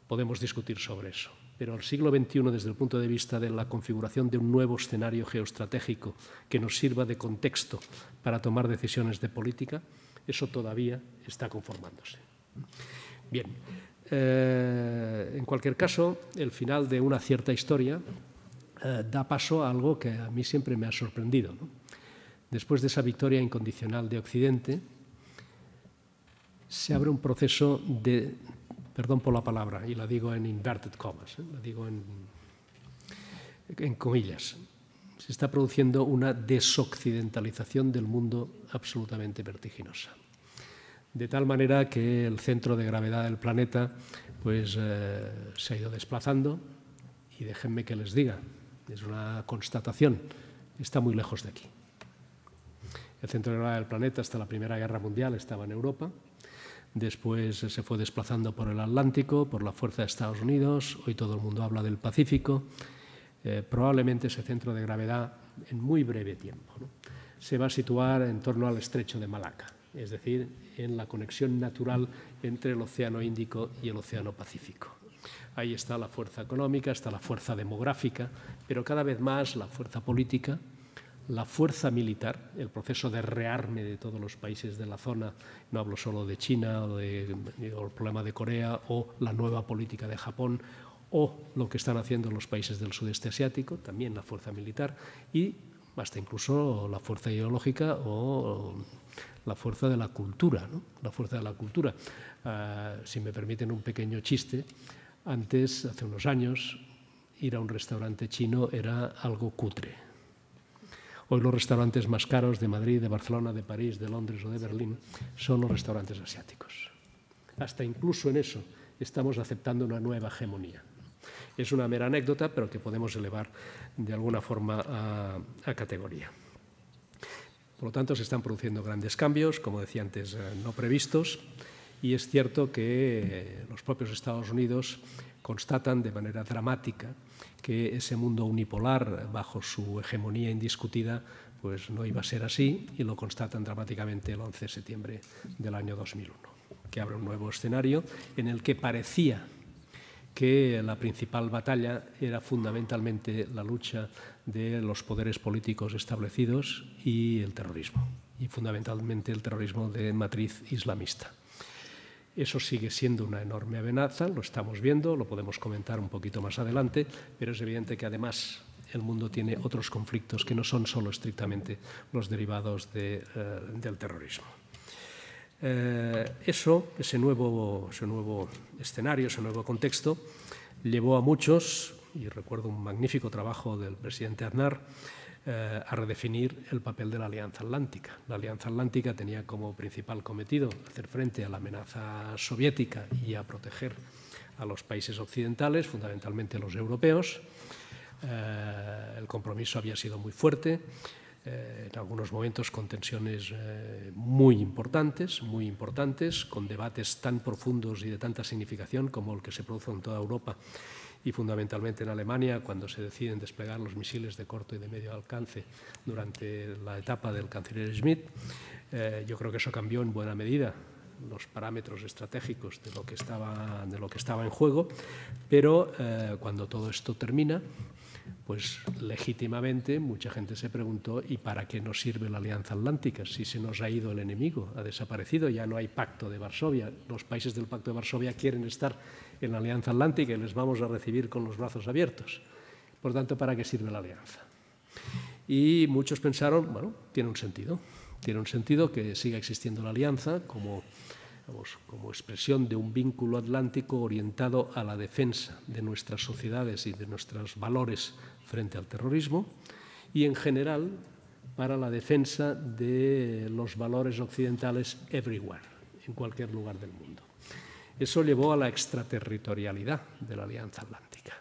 Podemos discutir sobre eso, pero el siglo XXI, desde el punto de vista de la configuración de un nuevo escenario geoestratégico que nos sirva de contexto para tomar decisiones de política, eso todavía está conformándose. Bien, en cualquier caso, el final de una cierta historia da paso a algo que a mí siempre me ha sorprendido, ¿no? Después de esa victoria incondicional de Occidente, se abre un proceso de, perdón por la palabra, y la digo en inverted commas, la digo en comillas, se está produciendo una desoccidentalización del mundo absolutamente vertiginosa. De tal manera que el centro de gravedad del planeta pues, se ha ido desplazando y déjenme que les diga, es una constatación, está muy lejos de aquí. El centro de gravedad del planeta hasta la Primera Guerra Mundial estaba en Europa, después se fue desplazando por el Atlántico, por la fuerza de Estados Unidos, hoy todo el mundo habla del Pacífico. Probablemente ese centro de gravedad en muy breve tiempo, ¿no?, se va a situar en torno al estrecho de Malaca, es decir, en la conexión natural entre el Océano Índico y el Océano Pacífico. Ahí está la fuerza económica, está la fuerza demográfica, pero cada vez más la fuerza política, la fuerza militar, el proceso de rearme de todos los países de la zona, no hablo solo de China o el problema de Corea o la nueva política de Japón, o lo que están haciendo los países del sudeste asiático, también la fuerza militar, y hasta incluso la fuerza ideológica o la fuerza de la cultura, ¿no? La fuerza de la cultura. Si me permiten un pequeño chiste, antes, hace unos años, ir a un restaurante chino era algo cutre. Hoy los restaurantes más caros de Madrid, de Barcelona, de París, de Londres o de Berlín son los restaurantes asiáticos. Hasta incluso en eso estamos aceptando una nueva hegemonía. Es una mera anécdota, pero que podemos elevar de alguna forma a categoría. Por lo tanto, se están produciendo grandes cambios, como decía antes, no previstos, y es cierto que los propios Estados Unidos constatan de manera dramática que ese mundo unipolar, bajo su hegemonía indiscutida, pues no iba a ser así, y lo constatan dramáticamente el 11 de septiembre del año 2001, que abre un nuevo escenario en el que parecía que la principal batalla era fundamentalmente la lucha de los poderes políticos establecidos y el terrorismo, y fundamentalmente el terrorismo de matriz islamista. Eso sigue siendo una enorme amenaza, lo estamos viendo, lo podemos comentar un poquito más adelante, pero es evidente que además el mundo tiene otros conflictos que no son solo estrictamente los derivados del terrorismo. Ese nuevo escenario, ese nuevo contexto, llevó a muchos, y recuerdo un magnífico trabajo del presidente Aznar, a redefinir el papel de la Alianza Atlántica. La Alianza Atlántica tenía como principal cometido hacer frente a la amenaza soviética y a proteger a los países occidentales, fundamentalmente los europeos. El compromiso había sido muy fuerte, en algunos momentos con tensiones muy importantes, con debates tan profundos y de tanta significación como el que se produjo en toda Europa y fundamentalmente en Alemania, cuando se deciden desplegar los misiles de corto y de medio alcance durante la etapa del canciller Schmidt. Yo creo que eso cambió en buena medida los parámetros estratégicos de lo que estaba en juego, pero cuando todo esto termina, pues legítimamente mucha gente se preguntó ¿y para qué nos sirve la Alianza Atlántica? Si se nos ha ido el enemigo, ha desaparecido, ya no hay Pacto de Varsovia, los países del Pacto de Varsovia quieren estar en la Alianza Atlántica y les vamos a recibir con los brazos abiertos. Por tanto, ¿para qué sirve la alianza? Y muchos pensaron, bueno, tiene un sentido que siga existiendo la alianza como expresión de un vínculo atlántico orientado a la defensa de nuestras sociedades y de nuestros valores frente al terrorismo y, en general, para la defensa de los valores occidentales everywhere, en cualquier lugar del mundo. Eso llevó a la extraterritorialidad de la Alianza Atlántica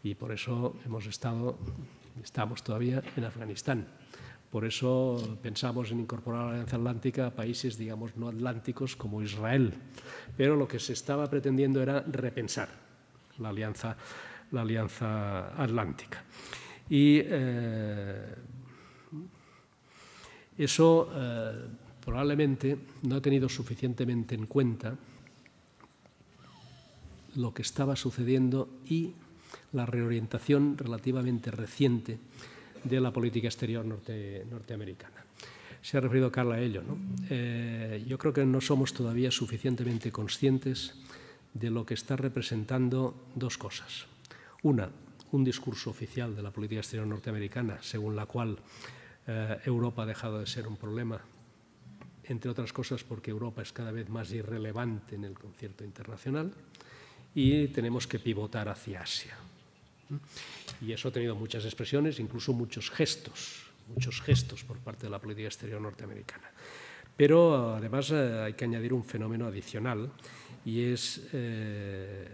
y por eso estamos todavía en Afganistán. Por eso pensamos en incorporar a la Alianza Atlántica a países, digamos, no atlánticos como Israel. Pero lo que se estaba pretendiendo era repensar la Alianza Atlántica. Y eso probablemente no ha tenido suficientemente en cuenta lo que estaba sucediendo y la reorientación relativamente reciente de la política exterior norteamericana. Se ha referido Carla a ello, ¿no? Yo creo que no somos todavía suficientemente conscientes de lo que está representando dos cosas. Una, un discurso oficial de la política exterior norteamericana, según la cual Europa ha dejado de ser un problema, entre otras cosas porque Europa es cada vez más irrelevante en el concierto internacional y tenemos que pivotar hacia Asia. Y eso ha tenido muchas expresiones, incluso muchos gestos por parte de la política exterior norteamericana. Pero además hay que añadir un fenómeno adicional y es que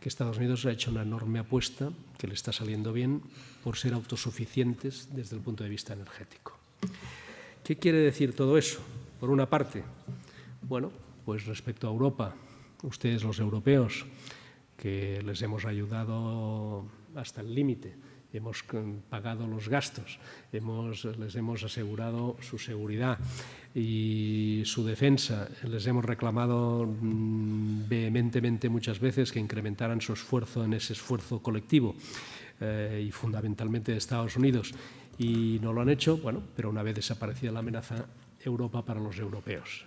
Estados Unidos ha hecho una enorme apuesta que le está saliendo bien por ser autosuficientes desde el punto de vista energético. ¿Qué quiere decir todo eso? Por una parte, bueno, pues respecto a Europa, ustedes los europeos, que les hemos ayudado hasta el límite, hemos pagado los gastos, les hemos asegurado su seguridad y su defensa, les hemos reclamado vehementemente muchas veces que incrementaran su esfuerzo en ese esfuerzo colectivo y fundamentalmente de Estados Unidos, y no lo han hecho, bueno, pero una vez desaparecida la amenaza, Europa para los europeos.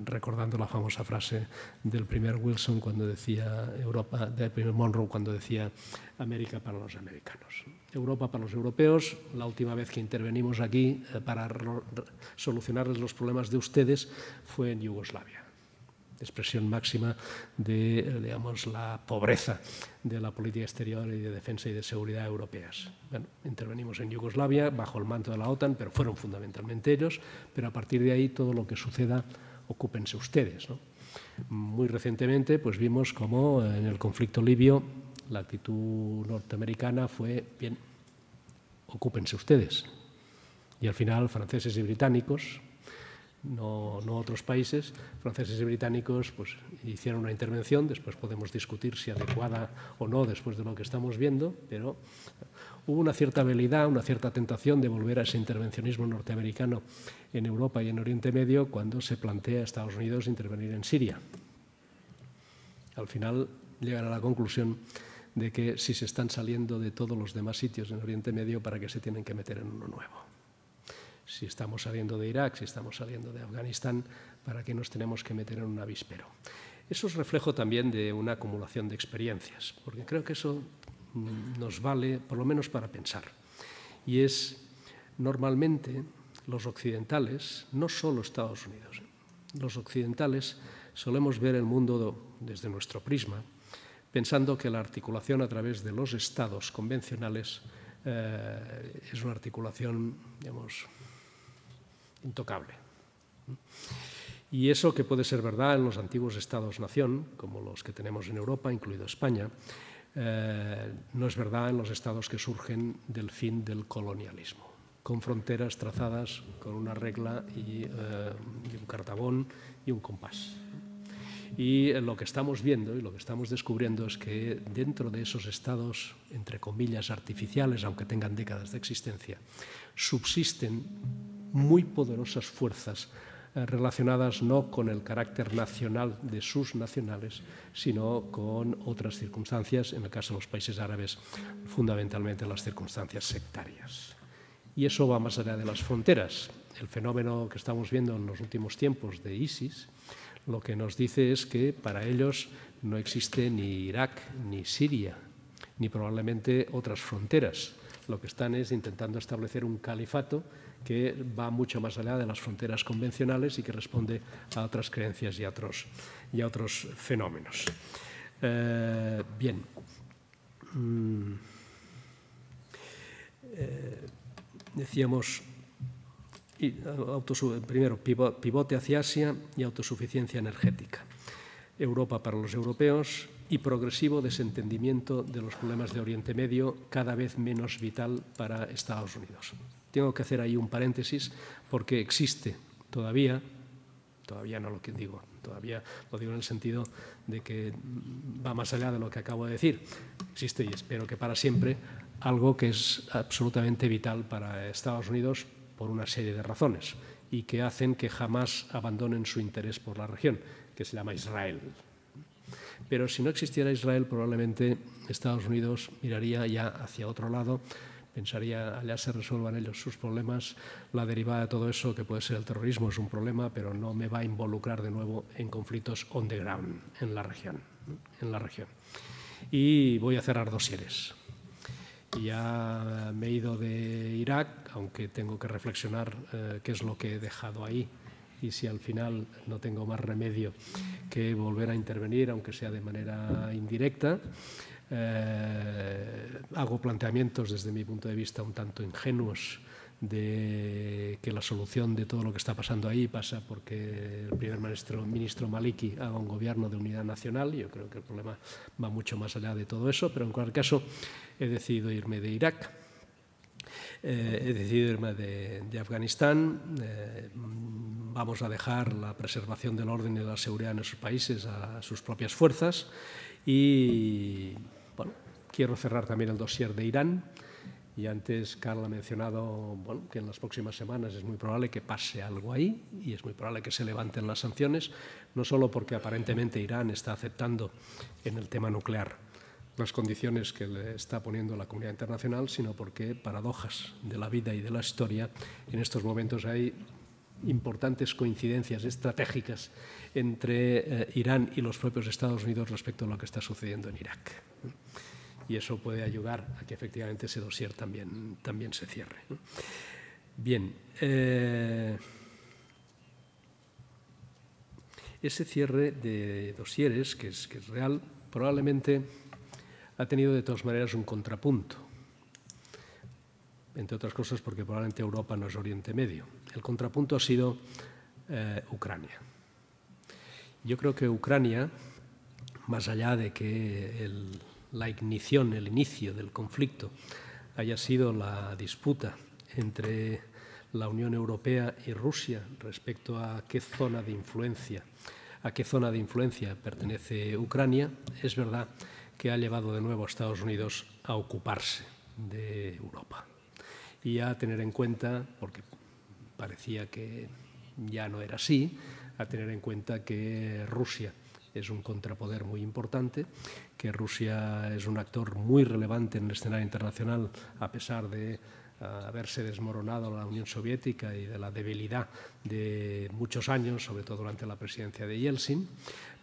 Recordando la famosa frase del primer Wilson cuando decía Europa, del primer Monroe cuando decía América para los americanos. Europa para los europeos. La última vez que intervenimos aquí para solucionarles los problemas de ustedes fue en Yugoslavia. Expresión máxima de, digamos, la pobreza de la política exterior y de defensa y de seguridad europeas. Bueno, intervenimos en Yugoslavia bajo el manto de la OTAN, pero fueron fundamentalmente ellos, pero a partir de ahí todo lo que suceda, ocúpense ustedes, ¿no? Muy recientemente pues vimos cómo en el conflicto libio la actitud norteamericana fue, bien, ocúpense ustedes. Y al final franceses y británicos, no otros países, franceses y británicos pues hicieron una intervención, después podemos discutir si adecuada o no después de lo que estamos viendo, pero hubo una cierta habilidad, una cierta tentación de volver a ese intervencionismo norteamericano en Europa y en Oriente Medio cuando se plantea a Estados Unidos intervenir en Siria. Al final llegan a la conclusión de que si se están saliendo de todos los demás sitios en Oriente Medio, ¿para qué se tienen que meter en uno nuevo? Si estamos saliendo de Irak, si estamos saliendo de Afganistán, ¿para qué nos tenemos que meter en un avispero? Eso es reflejo también de una acumulación de experiencias, porque creo que eso nos vale, por lo menos para pensar. Y es, normalmente, los occidentales, no solo Estados Unidos, los occidentales solemos ver el mundo desde nuestro prisma, pensando que la articulación a través de los estados convencionales es una articulación, digamos, intocable. Y eso, que puede ser verdad en los antiguos estados-nación, como los que tenemos en Europa, incluido España, no es verdad en los estados que surgen del fin del colonialismo, con fronteras trazadas con una regla y un cartabón y un compás. Y lo que estamos viendo y lo que estamos descubriendo es que dentro de esos estados, entre comillas, artificiales, aunque tengan décadas de existencia, subsisten muy poderosas fuerzas relacionadas no con el carácter nacional de sus nacionales, sino con otras circunstancias, en el caso de los países árabes, fundamentalmente las circunstancias sectarias. Y eso va más allá de las fronteras. El fenómeno que estamos viendo en los últimos tiempos de ISIS lo que nos dice es que para ellos no existe ni Irak, ni Siria, ni probablemente otras fronteras. Lo que están es intentando establecer un califato que va mucho más allá de las fronteras convencionales y que responde a otras creencias y a otros fenómenos. Bien. Decíamos, primero, pivote hacia Asia y autosuficiencia energética. Europa para los europeos y progresivo desentendimiento de los problemas de Oriente Medio, cada vez menos vital para Estados Unidos. Tengo que hacer ahí un paréntesis porque existe todavía no lo que digo, todavía lo digo en el sentido de que va más allá de lo que acabo de decir. Existe, y espero que para siempre, algo que es absolutamente vital para Estados Unidos por una serie de razones y que hacen que jamás abandonen su interés por la región, que se llama Israel. Pero si no existiera Israel, probablemente Estados Unidos miraría ya hacia otro lado, pensaría, allá se resuelvan ellos sus problemas, la derivada de todo eso, que puede ser el terrorismo, es un problema, pero no me va a involucrar de nuevo en conflictos on the ground en la región. Y voy a cerrar dosieres. Ya me he ido de Irak, aunque tengo que reflexionar qué es lo que he dejado ahí y si al final no tengo más remedio que volver a intervenir, aunque sea de manera indirecta, hago planteamientos desde mi punto de vista un tanto ingenuos de que la solución de todo lo que está pasando ahí pasa porque el primer ministro Maliki haga un gobierno de unidad nacional. Yo creo que el problema va mucho más allá de todo eso, pero en cualquier caso he decidido irme de Irak, he decidido irme de Afganistán. Vamos a dejar la preservación del orden y de la seguridad en esos países a sus propias fuerzas y, bueno, quiero cerrar también el dossier de Irán. Y antes Carl ha mencionado que en las próximas semanas es muy probable que pase algo ahí y es muy probable que se levanten las sanciones, no solo porque aparentemente Irán está aceptando en el tema nuclear las condiciones que le está poniendo la comunidad internacional, sino porque, paradojas de la vida y de la historia, en estos momentos hay importantes coincidencias estratégicas entre Irán y los propios Estados Unidos respecto a lo que está sucediendo en Irak. Y eso puede ayudar a que efectivamente ese dossier también se cierre. Bien, ese cierre de dosieres, que es real, probablemente ha tenido de todas maneras un contrapunto, entre otras cosas porque probablemente Europa no es Oriente Medio. El contrapunto ha sido Ucrania. Yo creo que Ucrania, más allá de que la ignición, el inicio del conflicto haya sido la disputa entre la Unión Europea y Rusia respecto a qué zona de influencia pertenece Ucrania, es verdad que ha llevado de nuevo a Estados Unidos a ocuparse de Europa y a tener en cuenta, porque parecía que ya no era así, a tener en cuenta que Rusia es un contrapoder muy importante, que Rusia es un actor muy relevante en el escenario internacional a pesar de haberse desmoronado la Unión Soviética y de la debilidad de muchos años, sobre todo durante la presidencia de Yeltsin,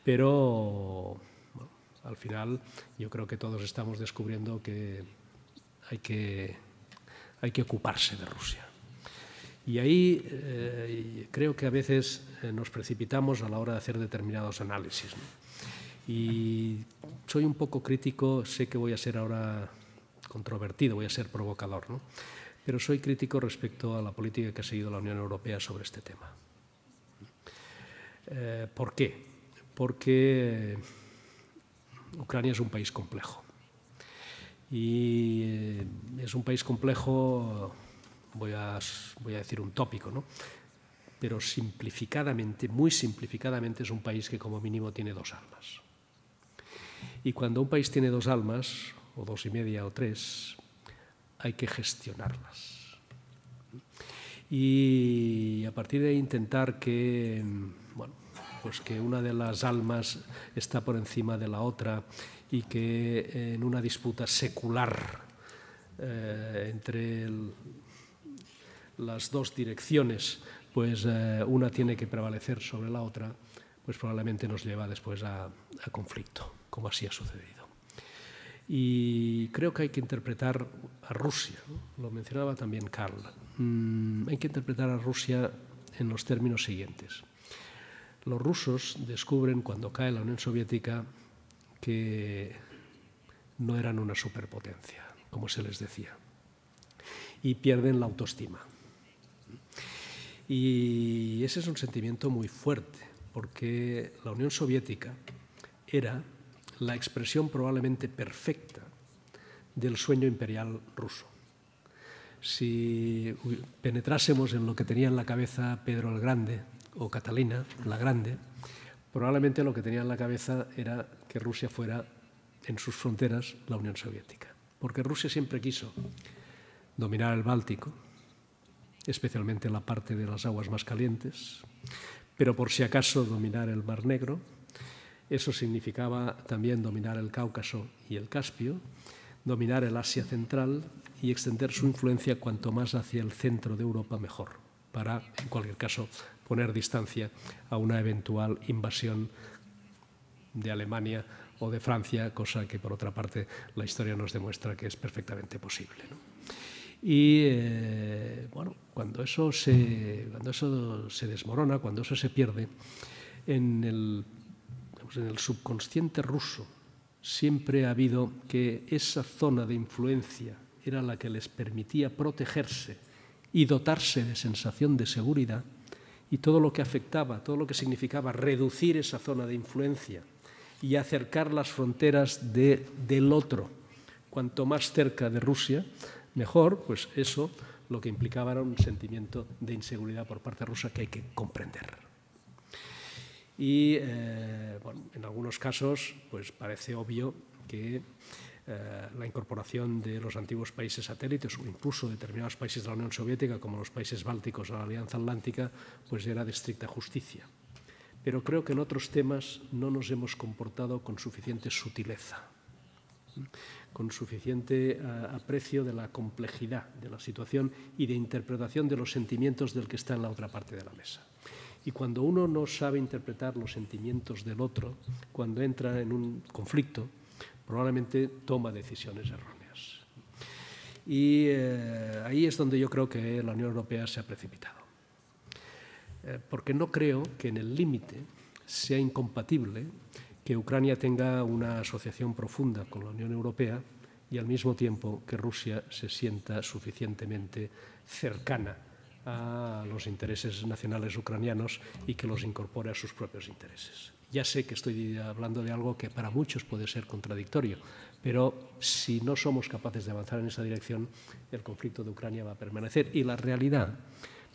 pero bueno, al final yo creo que todos estamos descubriendo que hay que ocuparse de Rusia. Y ahí creo que a veces nos precipitamos a la hora de hacer determinados análisis, ¿no? Y soy un poco crítico, sé que voy a ser ahora controvertido, voy a ser provocador, ¿no? Pero soy crítico respecto a la política que ha seguido la Unión Europea sobre este tema. ¿Por qué? Porque Ucrania es un país complejo. Y es un país complejo, voy a decir un tópico, ¿no? Pero simplificadamente, muy simplificadamente, es un país que como mínimo tiene dos almas. Y cuando un país tiene dos almas, o dos y media o tres, hay que gestionarlas. Y a partir de ahí intentar que, bueno, pues que una de las almas está por encima de la otra y que en una disputa secular entre las dos direcciones, pues una tiene que prevalecer sobre la otra, pues probablemente nos lleva después a conflicto, como así ha sucedido. Y creo que hay que interpretar a Rusia, ¿no? Lo mencionaba también Carl, hay que interpretar a Rusia en los términos siguientes. Los rusos descubren cuando cae la Unión Soviética que no eran una superpotencia, como se les decía, y pierden la autoestima. Y ese es un sentimiento muy fuerte, porque la Unión Soviética era la expresión probablemente perfecta del sueño imperial ruso. Si penetrásemos en lo que tenía en la cabeza Pedro el Grande o Catalina la Grande, probablemente lo que tenía en la cabeza era que Rusia fuera en sus fronteras la Unión Soviética, porque Rusia siempre quiso dominar el Báltico, especialmente la parte de las aguas más calientes, pero por si acaso dominar el Mar Negro. Eso significaba también dominar el Cáucaso y el Caspio, dominar el Asia Central y extender su influencia cuanto más hacia el centro de Europa mejor, para, en cualquier caso, poner distancia a una eventual invasión de Alemania o de Francia, cosa que, por otra parte, la historia nos demuestra que es perfectamente posible, ¿no? Y bueno, cuando eso se desmorona, cuando eso se pierde, en el subconsciente ruso siempre ha habido que esa zona de influencia era la que les permitía protegerse y dotarse de sensación de seguridad, y todo lo que afectaba, todo lo que significaba reducir esa zona de influencia y acercar las fronteras del otro, cuanto más cerca de Rusia, mejor, pues eso lo que implicaba era un sentimiento de inseguridad por parte rusa que hay que comprender. Y bueno, en algunos casos pues parece obvio que la incorporación de los antiguos países satélites o incluso determinados países de la Unión Soviética, como los países bálticos a la Alianza Atlántica, pues era de estricta justicia. Pero creo que en otros temas no nos hemos comportado con suficiente sutileza, con suficiente aprecio de la complejidad de la situación y de interpretación de los sentimientos del que está en la otra parte de la mesa. Y cuando uno no sabe interpretar los sentimientos del otro, cuando entra en un conflicto, probablemente toma decisiones erróneas. Y ahí es donde yo creo que la Unión Europea se ha precipitado. Porque no creo que en el límite sea incompatible que Ucrania tenga una asociación profunda con la Unión Europea y al mismo tiempo que Rusia se sienta suficientemente cercana a los intereses nacionales ucranianos y que los incorpore a sus propios intereses. Ya sé que estoy hablando de algo que para muchos puede ser contradictorio, pero si no somos capaces de avanzar en esa dirección, el conflicto de Ucrania va a permanecer. Y la realidad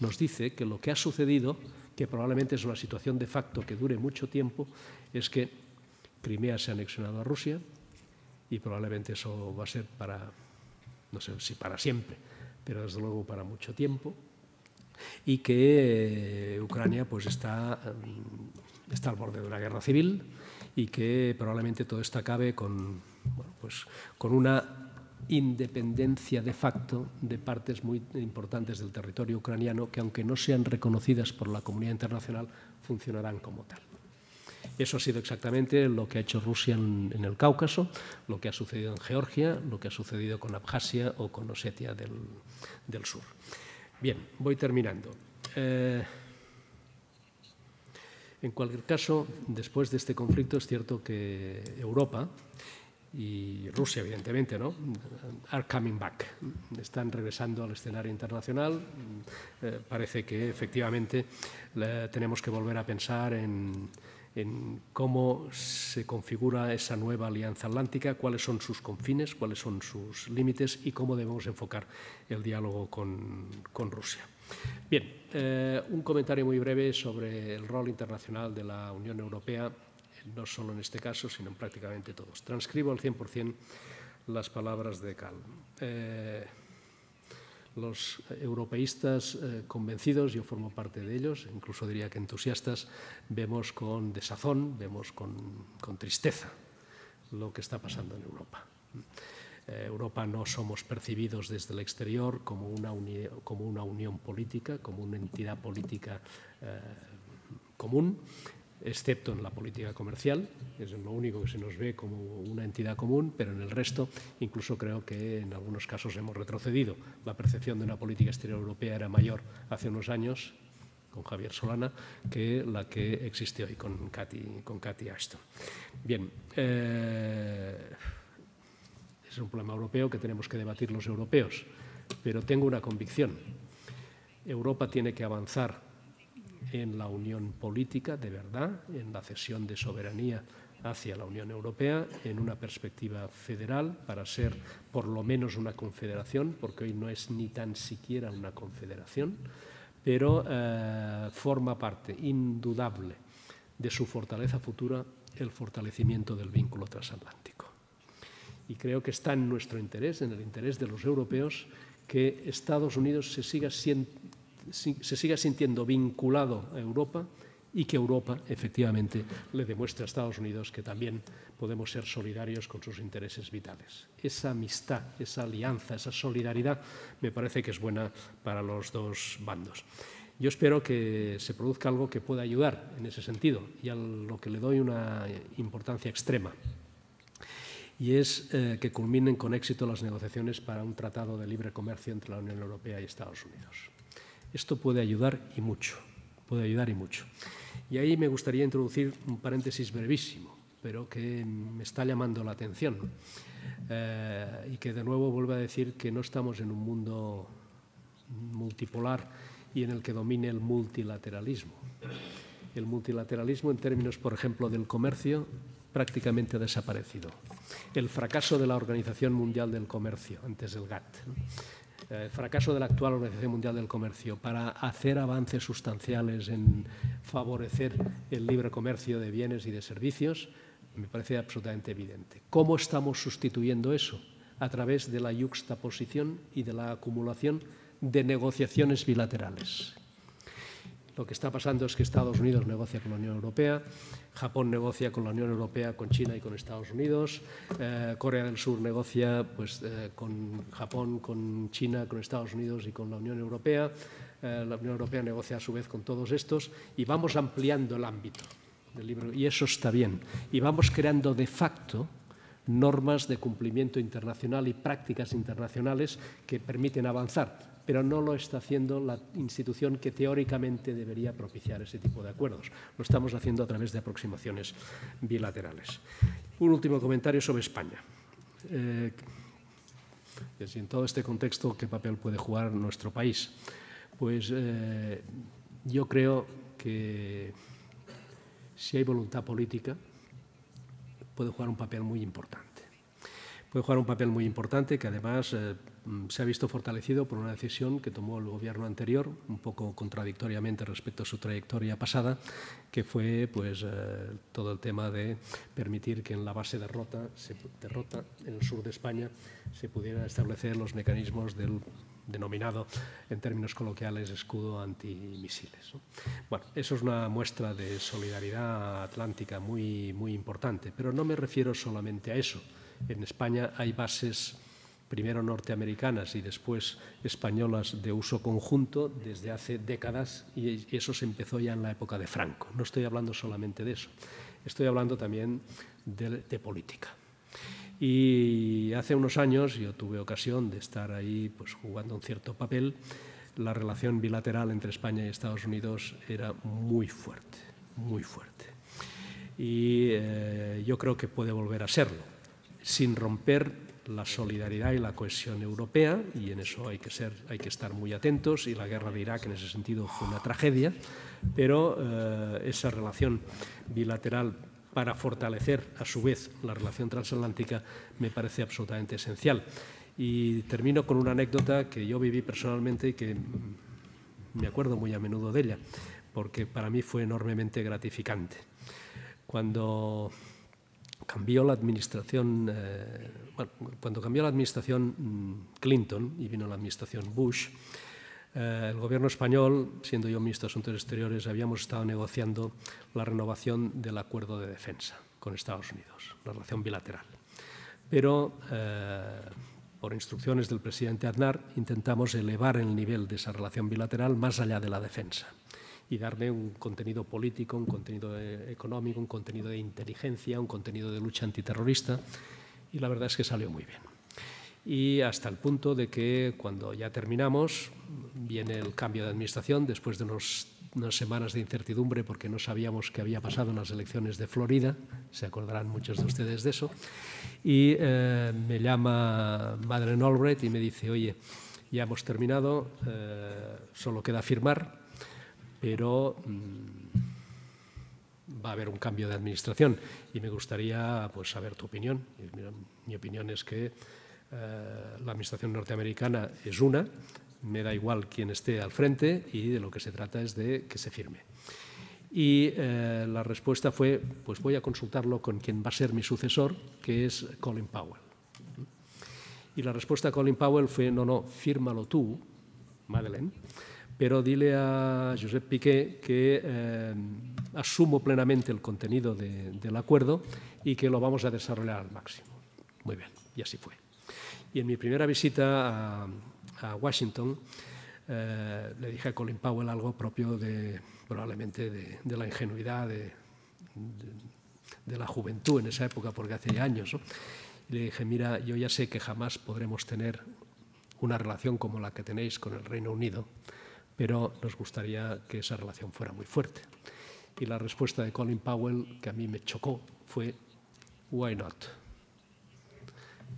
nos dice que lo que ha sucedido, que probablemente es una situación de facto que dure mucho tiempo, es que Crimea se ha anexionado a Rusia y probablemente eso va a ser para, no sé si para siempre, pero desde luego para mucho tiempo, y que Ucrania pues está al borde de una guerra civil y que probablemente todo esto acabe con, bueno, pues, con una independencia de facto de partes muy importantes del territorio ucraniano que, aunque no sean reconocidas por la comunidad internacional, funcionarán como tal. Eso ha sido exactamente lo que ha hecho Rusia en el Cáucaso, lo que ha sucedido en Georgia, lo que ha sucedido con Abjasia o con Osetia del sur. Bien, voy terminando. En cualquier caso, después de este conflicto es cierto que Europa y Rusia, evidentemente, ¿no?, are coming back, están regresando al escenario internacional. Parece que efectivamente tenemos que volver a pensar en cómo se configura esa nueva alianza atlántica, cuáles son sus confines, cuáles son sus límites y cómo debemos enfocar el diálogo con Rusia. Bien, un comentario muy breve sobre el rol internacional de la Unión Europea, no solo en este caso, sino en prácticamente todos. Transcribo al 100% las palabras de Cal. Los europeístas convencidos, yo formo parte de ellos, incluso diría que entusiastas, vemos con desazón, vemos con tristeza lo que está pasando en Europa. Europa no somos percibidos desde el exterior como una unión política, como una entidad política común, excepto en la política comercial, es lo único que se nos ve como una entidad común, pero en el resto incluso creo que en algunos casos hemos retrocedido. La percepción de una política exterior europea era mayor hace unos años, con Javier Solana, que la que existe hoy con Cathy Ashton. Bien, es un problema europeo que tenemos que debatir los europeos, pero tengo una convicción. Europa tiene que avanzar en la unión política, de verdad, en la cesión de soberanía hacia la Unión Europea, en una perspectiva federal, para ser por lo menos una confederación, porque hoy no es ni tan siquiera una confederación, pero forma parte indudable de su fortaleza futura el fortalecimiento del vínculo transatlántico. Y creo que está en nuestro interés, en el interés de los europeos, que Estados Unidos se siga sintiendo vinculado a Europa y que Europa efectivamente le demuestre a Estados Unidos que también podemos ser solidarios con sus intereses vitales. Esa amistad, esa alianza, esa solidaridad me parece que es buena para los dos bandos. Yo espero que se produzca algo que pueda ayudar en ese sentido y a lo que le doy una importancia extrema. y es que culminen con éxito las negociaciones para un tratado de libre comercio entre la Unión Europea y Estados Unidos. Esto puede ayudar y mucho, puede ayudar y mucho. Y ahí me gustaría introducir un paréntesis brevísimo, pero que me está llamando la atención y que de nuevo vuelvo a decir que no estamos en un mundo multipolar y en el que domine el multilateralismo. El multilateralismo en términos, por ejemplo, del comercio, prácticamente ha desaparecido. El fracaso de la Organización Mundial del Comercio, antes del GATT, el fracaso de la actual Organización Mundial del Comercio para hacer avances sustanciales en favorecer el libre comercio de bienes y de servicios, me parece absolutamente evidente. ¿Cómo estamos sustituyendo eso? A través de la yuxtaposición y de la acumulación de negociaciones bilaterales. Lo que está pasando es que Estados Unidos negocia con la Unión Europea, Japón negocia con la Unión Europea, con China y con Estados Unidos, Corea del Sur negocia con Japón, con China, con Estados Unidos y con la Unión Europea, la Unión Europea negocia a su vez con todos estos y vamos ampliando el ámbito del libre, y eso está bien. Y vamos creando de facto normas de cumplimiento internacional y prácticas internacionales que permiten avanzar, pero no lo está haciendo la institución que teóricamente debería propiciar ese tipo de acuerdos. Lo estamos haciendo a través de aproximaciones bilaterales. Un último comentario sobre España. En todo este contexto, ¿qué papel puede jugar nuestro país? Pues yo creo que si hay voluntad política, puede jugar un papel muy importante. Puede jugar un papel muy importante que además se ha visto fortalecido por una decisión que tomó el gobierno anterior, un poco contradictoriamente respecto a su trayectoria pasada, que fue todo el tema de permitir que en la base de Rota, en el sur de España, se pudieran establecer los mecanismos del denominado, en términos coloquiales, escudo antimisiles, ¿no? Bueno, eso es una muestra de solidaridad atlántica muy, muy importante, pero no me refiero solamente a eso. En España hay bases, primero norteamericanas y después españolas, de uso conjunto desde hace décadas, y eso se empezó ya en la época de Franco. No estoy hablando solamente de eso, estoy hablando también de política. Y hace unos años yo tuve ocasión de estar ahí jugando un cierto papel. La relación bilateral entre España y Estados Unidos era muy fuerte, muy fuerte. Y yo creo que puede volver a serlo, sin romper la solidaridad y la cohesión europea, y en eso hay que estar muy atentos, y la guerra de Irak en ese sentido fue una tragedia, pero esa relación bilateral para fortalecer a su vez la relación transatlántica me parece absolutamente esencial. Y termino con una anécdota que yo viví personalmente y que me acuerdo muy a menudo de ella, porque para mí fue enormemente gratificante. Cuando cambió la administración, Clinton y vino la administración Bush, el gobierno español, siendo yo ministro de Asuntos Exteriores, habíamos estado negociando la renovación del acuerdo de defensa con Estados Unidos, la relación bilateral. Pero, por instrucciones del presidente Aznar, intentamos elevar el nivel de esa relación bilateral más allá de la defensa y darle un contenido político, un contenido económico, un contenido de inteligencia, un contenido de lucha antiterrorista, y la verdad es que salió muy bien. Y hasta el punto de que cuando ya terminamos, viene el cambio de administración después de unas semanas de incertidumbre porque no sabíamos qué había pasado en las elecciones de Florida, se acordarán muchos de ustedes de eso, y me llama Madeleine Albright y me dice: oye, ya hemos terminado, solo queda firmar, pero va a haber un cambio de administración y me gustaría saber tu opinión. Y, mira, mi opinión es que la administración norteamericana es una, me da igual quién esté al frente y de lo que se trata es de que se firme. Y la respuesta fue: pues voy a consultarlo con quien va a ser mi sucesor, que es Colin Powell. Y la respuesta de Colin Powell fue: no, fírmalo tú, Madeleine, pero dile a Josep Piqué que asumo plenamente el contenido del acuerdo y que lo vamos a desarrollar al máximo. Muy bien, y así fue. Y en mi primera visita a Washington le dije a Colin Powell algo propio probablemente de la ingenuidad de la juventud en esa época, porque hace ya años, ¿no? Y le dije, mira, yo ya sé que jamás podremos tener una relación como la que tenéis con el Reino Unido, pero nos gustaría que esa relación fuera muy fuerte. Y la respuesta de Colin Powell, que a mí me chocó, fue «Why not?».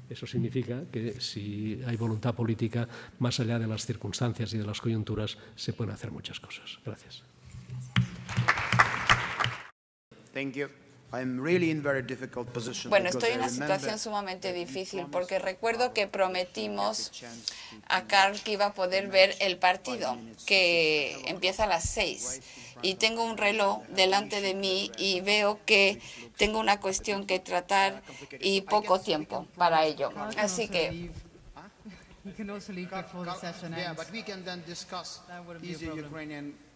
Eso significa que si hay voluntad política, más allá de las circunstancias y de las coyunturas, se pueden hacer muchas cosas. Gracias. Thank you. Bueno, estoy en una situación sumamente difícil porque recuerdo que prometimos a Carl que iba a poder ver el partido, que empieza a las 6. Y tengo un reloj delante de mí y veo que tengo una cuestión que tratar y poco tiempo para ello. Así que...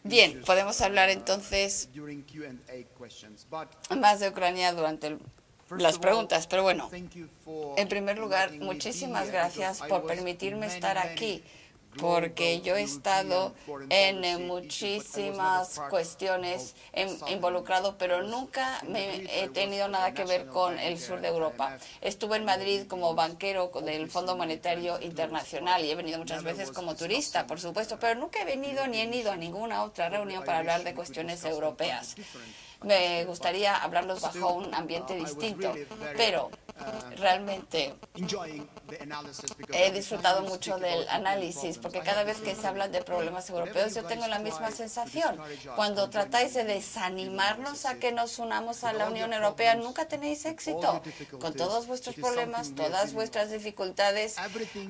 Bien, podemos hablar entonces más de Ucrania durante las preguntas, pero bueno, en primer lugar, muchísimas gracias por permitirme estar aquí, porque yo he estado en muchísimas cuestiones involucrado, pero nunca he tenido nada que ver con el sur de Europa. Estuve en Madrid como banquero del Fondo Monetario Internacional y he venido muchas veces como turista, por supuesto, pero nunca he venido ni he ido a ninguna otra reunión para hablar de cuestiones europeas. Me gustaría hablarlos bajo un ambiente distinto, pero realmente he disfrutado mucho del análisis, porque cada vez que se habla de problemas europeos yo tengo la misma sensación. Cuando tratáis de desanimarnos a que nos unamos a la Unión Europea, nunca tenéis éxito. Con todos vuestros problemas, todas vuestras dificultades,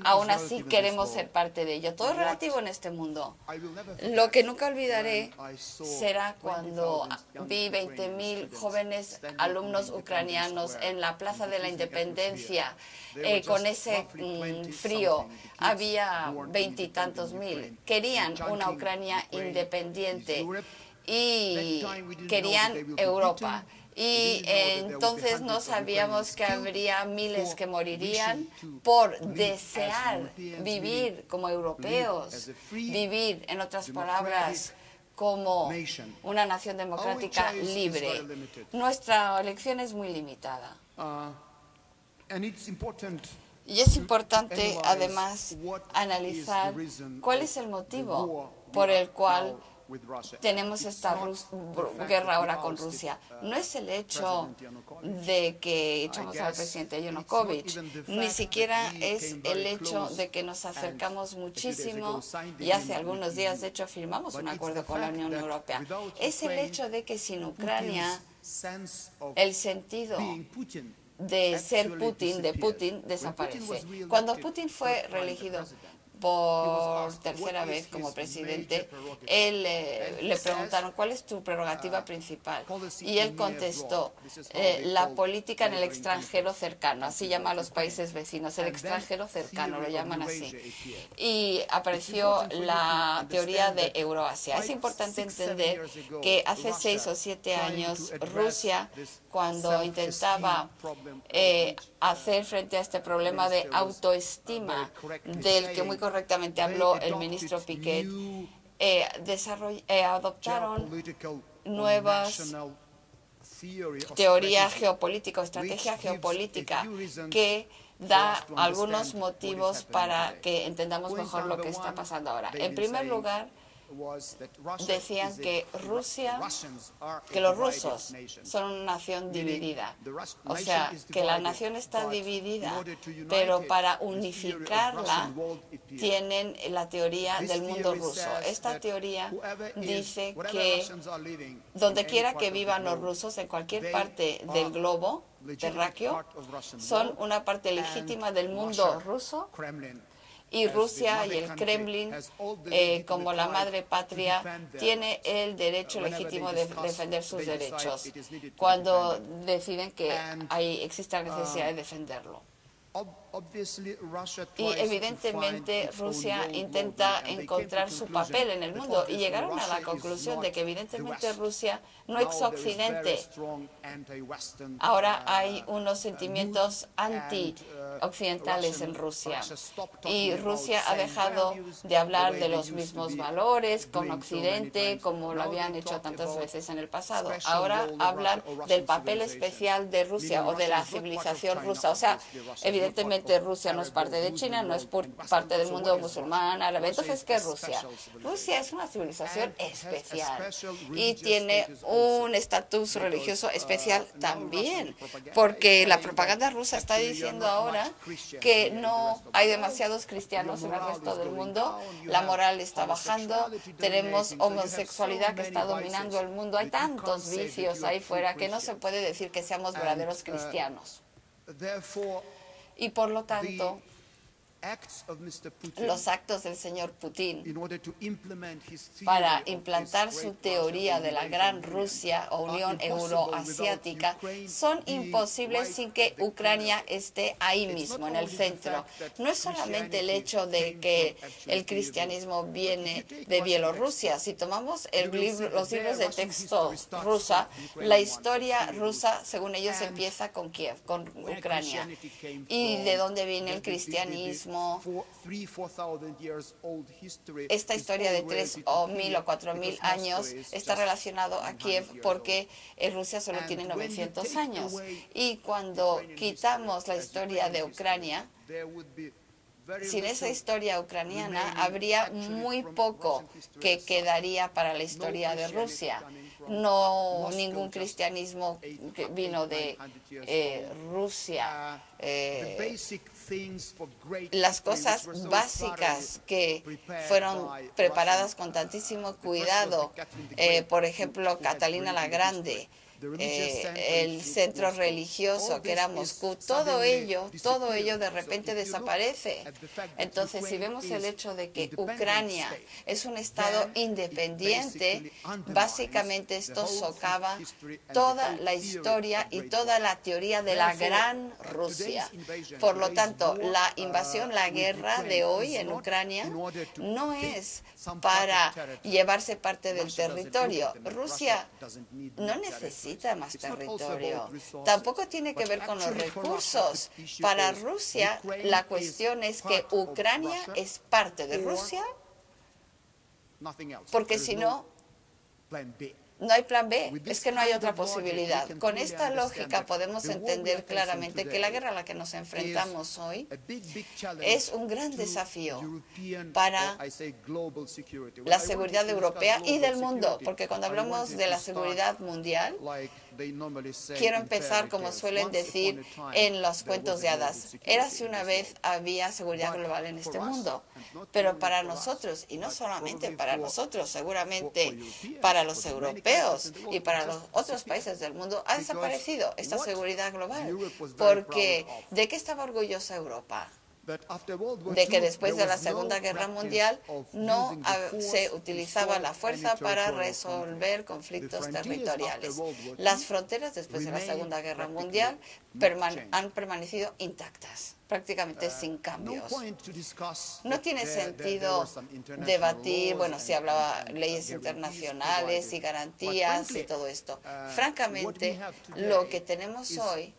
aún así queremos ser parte de ello. Todo es relativo en este mundo. Lo que nunca olvidaré será cuando vi 20.000 jóvenes alumnos ucranianos en la Plaza de la Independencia, con ese frío. Había 20 y tantos mil. Querían una Ucrania independiente y querían Europa. Y entonces no sabíamos que habría miles que morirían por desear vivir como europeos, vivir, en otras palabras, como una nación democrática libre. Nuestra elección es muy limitada. Y es importante, además, analizar cuál es el motivo por el cual tenemos esta guerra ahora con Rusia. No es el hecho de que echamos al presidente Yanukovych, ni siquiera es el hecho de que nos acercamos muchísimo y hace algunos días, de hecho, firmamos un acuerdo con la Unión Europea. Es el hecho de que sin Ucrania el sentido de ser Putin, desaparece. Cuando Putin fue reelegido por tercera vez como presidente, le preguntaron ¿cuál es tu prerrogativa principal? Y él contestó la política en el extranjero cercano, así llama a los países vecinos, el extranjero cercano, lo llaman así. Y apareció la teoría de Euroasia. Es importante entender que hace 6 o 7 años Rusia, cuando intentaba hacer frente a este problema de autoestima, del que muy correctamente habló el ministro Piquet, adoptaron nuevas teoría geopolítica o estrategia geopolítica que da algunos motivos para que entendamos mejor lo que está pasando ahora. En primer lugar, decían que los rusos son una nación dividida. O sea, que la nación está dividida, pero para unificarla tienen la teoría del mundo ruso. Esta teoría dice que donde quiera que vivan los rusos, en cualquier parte del globo terráqueo, son una parte legítima del mundo ruso. Y Rusia y el Kremlin, como la madre patria, tiene el derecho legítimo de defender sus derechos cuando deciden que existe la necesidad de defenderlo. Y evidentemente Rusia intenta encontrar su papel en el mundo y llegaron a la conclusión de que evidentemente Rusia no es Occidente. Ahora hay unos sentimientos anti-occidentales en Rusia y Rusia ha dejado de hablar de los mismos valores con Occidente como lo habían hecho tantas veces en el pasado. Ahora hablan del papel especial de Rusia o de la civilización rusa. O sea, evidentemente Rusia no es parte de China, no es parte del mundo musulmán, árabe. Entonces, ¿qué es Rusia? Rusia es una civilización especial y tiene un estatus religioso especial también, porque la propaganda rusa está diciendo ahora que no hay demasiados cristianos en el resto del mundo, la moral está bajando, tenemos homosexualidad que está dominando el mundo, hay tantos vicios ahí fuera que no se puede decir que seamos verdaderos cristianos. Y por lo tanto, los actos del señor Putin para implantar su teoría de la Gran Rusia o Unión Euroasiática son imposibles sin que Ucrania esté ahí mismo, en el centro. No es solamente el hecho de que el cristianismo viene de Bielorrusia. Si tomamos los libros de texto rusa, la historia rusa, según ellos, empieza con Kiev, con Ucrania. ¿Y de dónde viene el cristianismo? Esta historia de 3.000 o 4.000 años está relacionado a Kiev porque Rusia solo tiene 900 años. Y cuando quitamos la historia de Ucrania, sin esa historia ucraniana habría muy poco que quedaría para la historia de Rusia. No ningún cristianismo que vino de Rusia. Las cosas básicas que fueron preparadas con tantísimo cuidado, por ejemplo, Catalina la Grande, el centro religioso que era Moscú, todo ello de repente desaparece. Entonces, si vemos el hecho de que Ucrania es un estado independiente, básicamente esto socava toda la historia y toda la teoría de la Gran Rusia. Por lo tanto, la invasión, la guerra de hoy en Ucrania no es para llevarse parte del territorio. Rusia no necesita más territorio. Tampoco tiene que ver con los recursos. Para Rusia, la cuestión es que Ucrania es parte de Rusia, porque si no, no hay plan B, es que no hay otra posibilidad. Con esta lógica podemos entender claramente que la guerra a la que nos enfrentamos hoy es un gran desafío para la seguridad europea y del mundo, porque cuando hablamos de la seguridad mundial, quiero empezar, como suelen decir en los cuentos de hadas. Érase una vez, había seguridad global en este mundo, pero para nosotros, y no solamente para nosotros, seguramente para los europeos y para los otros países del mundo, ha desaparecido esta seguridad global. Porque, ¿de qué estaba orgullosa Europa? De que después de la Segunda Guerra Mundial no se utilizaba la fuerza para resolver conflictos territoriales. Las fronteras después de la Segunda Guerra Mundial han permanecido intactas, prácticamente sin cambios. No tiene sentido debatir, bueno, si hablaba leyes internacionales y garantías y todo esto. Francamente, lo que tenemos hoy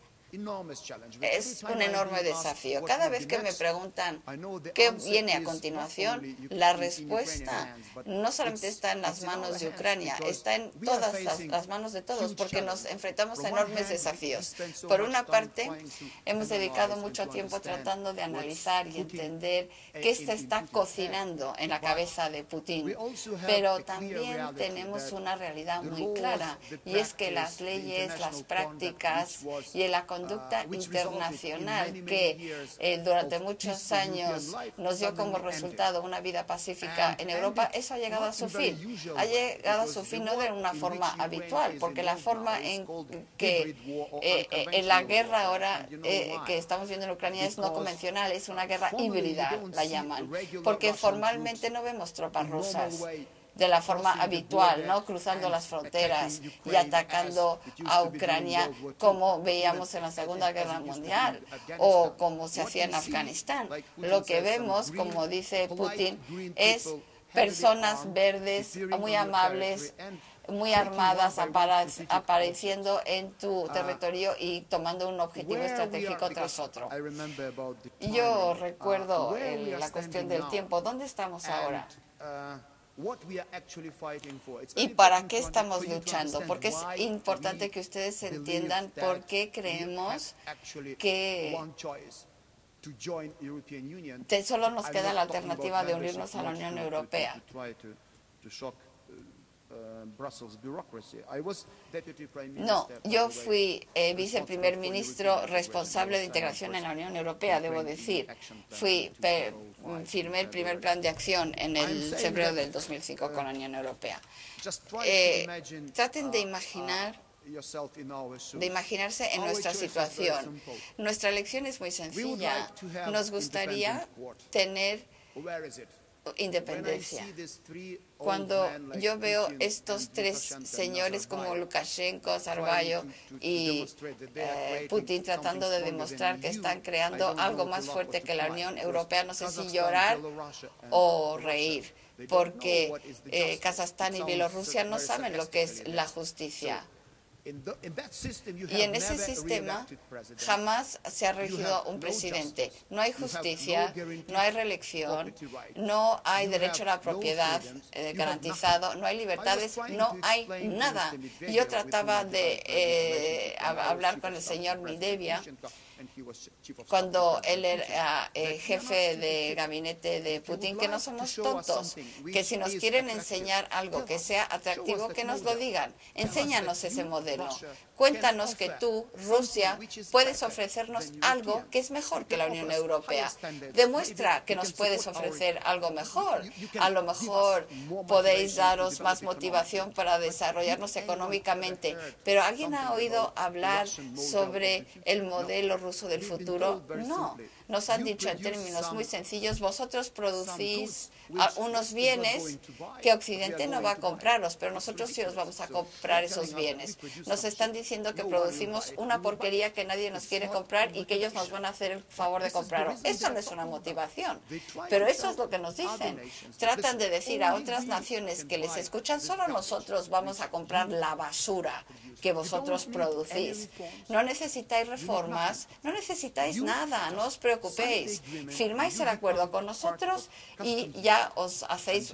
es un enorme desafío. Cada vez que me preguntan qué viene a continuación, la respuesta no solamente está en las manos de Ucrania, está en todas las manos de todos, porque nos enfrentamos a enormes desafíos. Por una parte, hemos dedicado mucho tiempo tratando de analizar y entender qué se está cocinando en la cabeza de Putin, pero también tenemos una realidad muy clara, y es que las leyes, las prácticas y la conducta internacional que durante muchos años nos dio como resultado una vida pacífica en Europa, eso ha llegado a su fin. Ha llegado a su fin no de una forma habitual, porque la forma en que en la guerra ahora que estamos viendo en Ucrania es no convencional, es una guerra híbrida, la llaman, porque formalmente no vemos tropas rusas. de la forma habitual, ¿no? Cruzando las fronteras y atacando a Ucrania, como veíamos en la Segunda Guerra Mundial o como se hacía en Afganistán. Lo que vemos, como dice Putin, es personas verdes muy amables, muy armadas, apareciendo en tu territorio y tomando un objetivo estratégico tras otro. Yo recuerdo la cuestión del tiempo. ¿Dónde estamos ahora? ¿Y para qué estamos luchando? Porque es importante que ustedes entiendan por qué creemos que solo nos queda la alternativa de unirnos a la Unión Europea. No, yo fui viceprimer ministro responsable de integración en la Unión Europea, debo decir. Firmé el primer plan de acción en el febrero del 2005 con la Unión Europea. Traten de imaginarse en nuestra situación. Nuestra lección es muy sencilla. Nos gustaría tener independencia. Cuando yo veo estos tres señores como Lukashenko, Sarbayo y Putin tratando de demostrar que están creando algo más fuerte que la Unión Europea, no sé si llorar o reír, porque Kazajstán y Bielorrusia no saben lo que es la justicia. Y en ese sistema jamás se ha regido un presidente. No hay justicia, no hay reelección, no hay derecho a la propiedad garantizado, no hay libertades, no hay nada. Yo trataba de hablar con el señor Midevia cuando él era jefe de gabinete de Putin, que no somos tontos, que si nos quieren enseñar algo que sea atractivo, que nos lo digan. Enséñanos ese modelo. Cuéntanos que tú, Rusia, puedes ofrecernos algo que es mejor que la Unión Europea. Demuestra que nos puedes ofrecer algo mejor. A lo mejor podéis daros más motivación para desarrollarnos económicamente. Pero ¿alguien ha oído hablar sobre el modelo ruso del futuro? No. Nos han dicho en términos muy sencillos, vosotros producís unos bienes que Occidente no va a comprarlos, pero nosotros sí os vamos a comprar esos bienes. Nos están diciendo que producimos una porquería que nadie nos quiere comprar y que ellos nos van a hacer el favor de comprarlo. Eso no es una motivación, pero eso es lo que nos dicen. Tratan de decir a otras naciones que les escuchan, solo nosotros vamos a comprar la basura que vosotros producís. No necesitáis reformas, no necesitáis nada, no os preocupéis. Firmáis el acuerdo con nosotros y ya os hacéis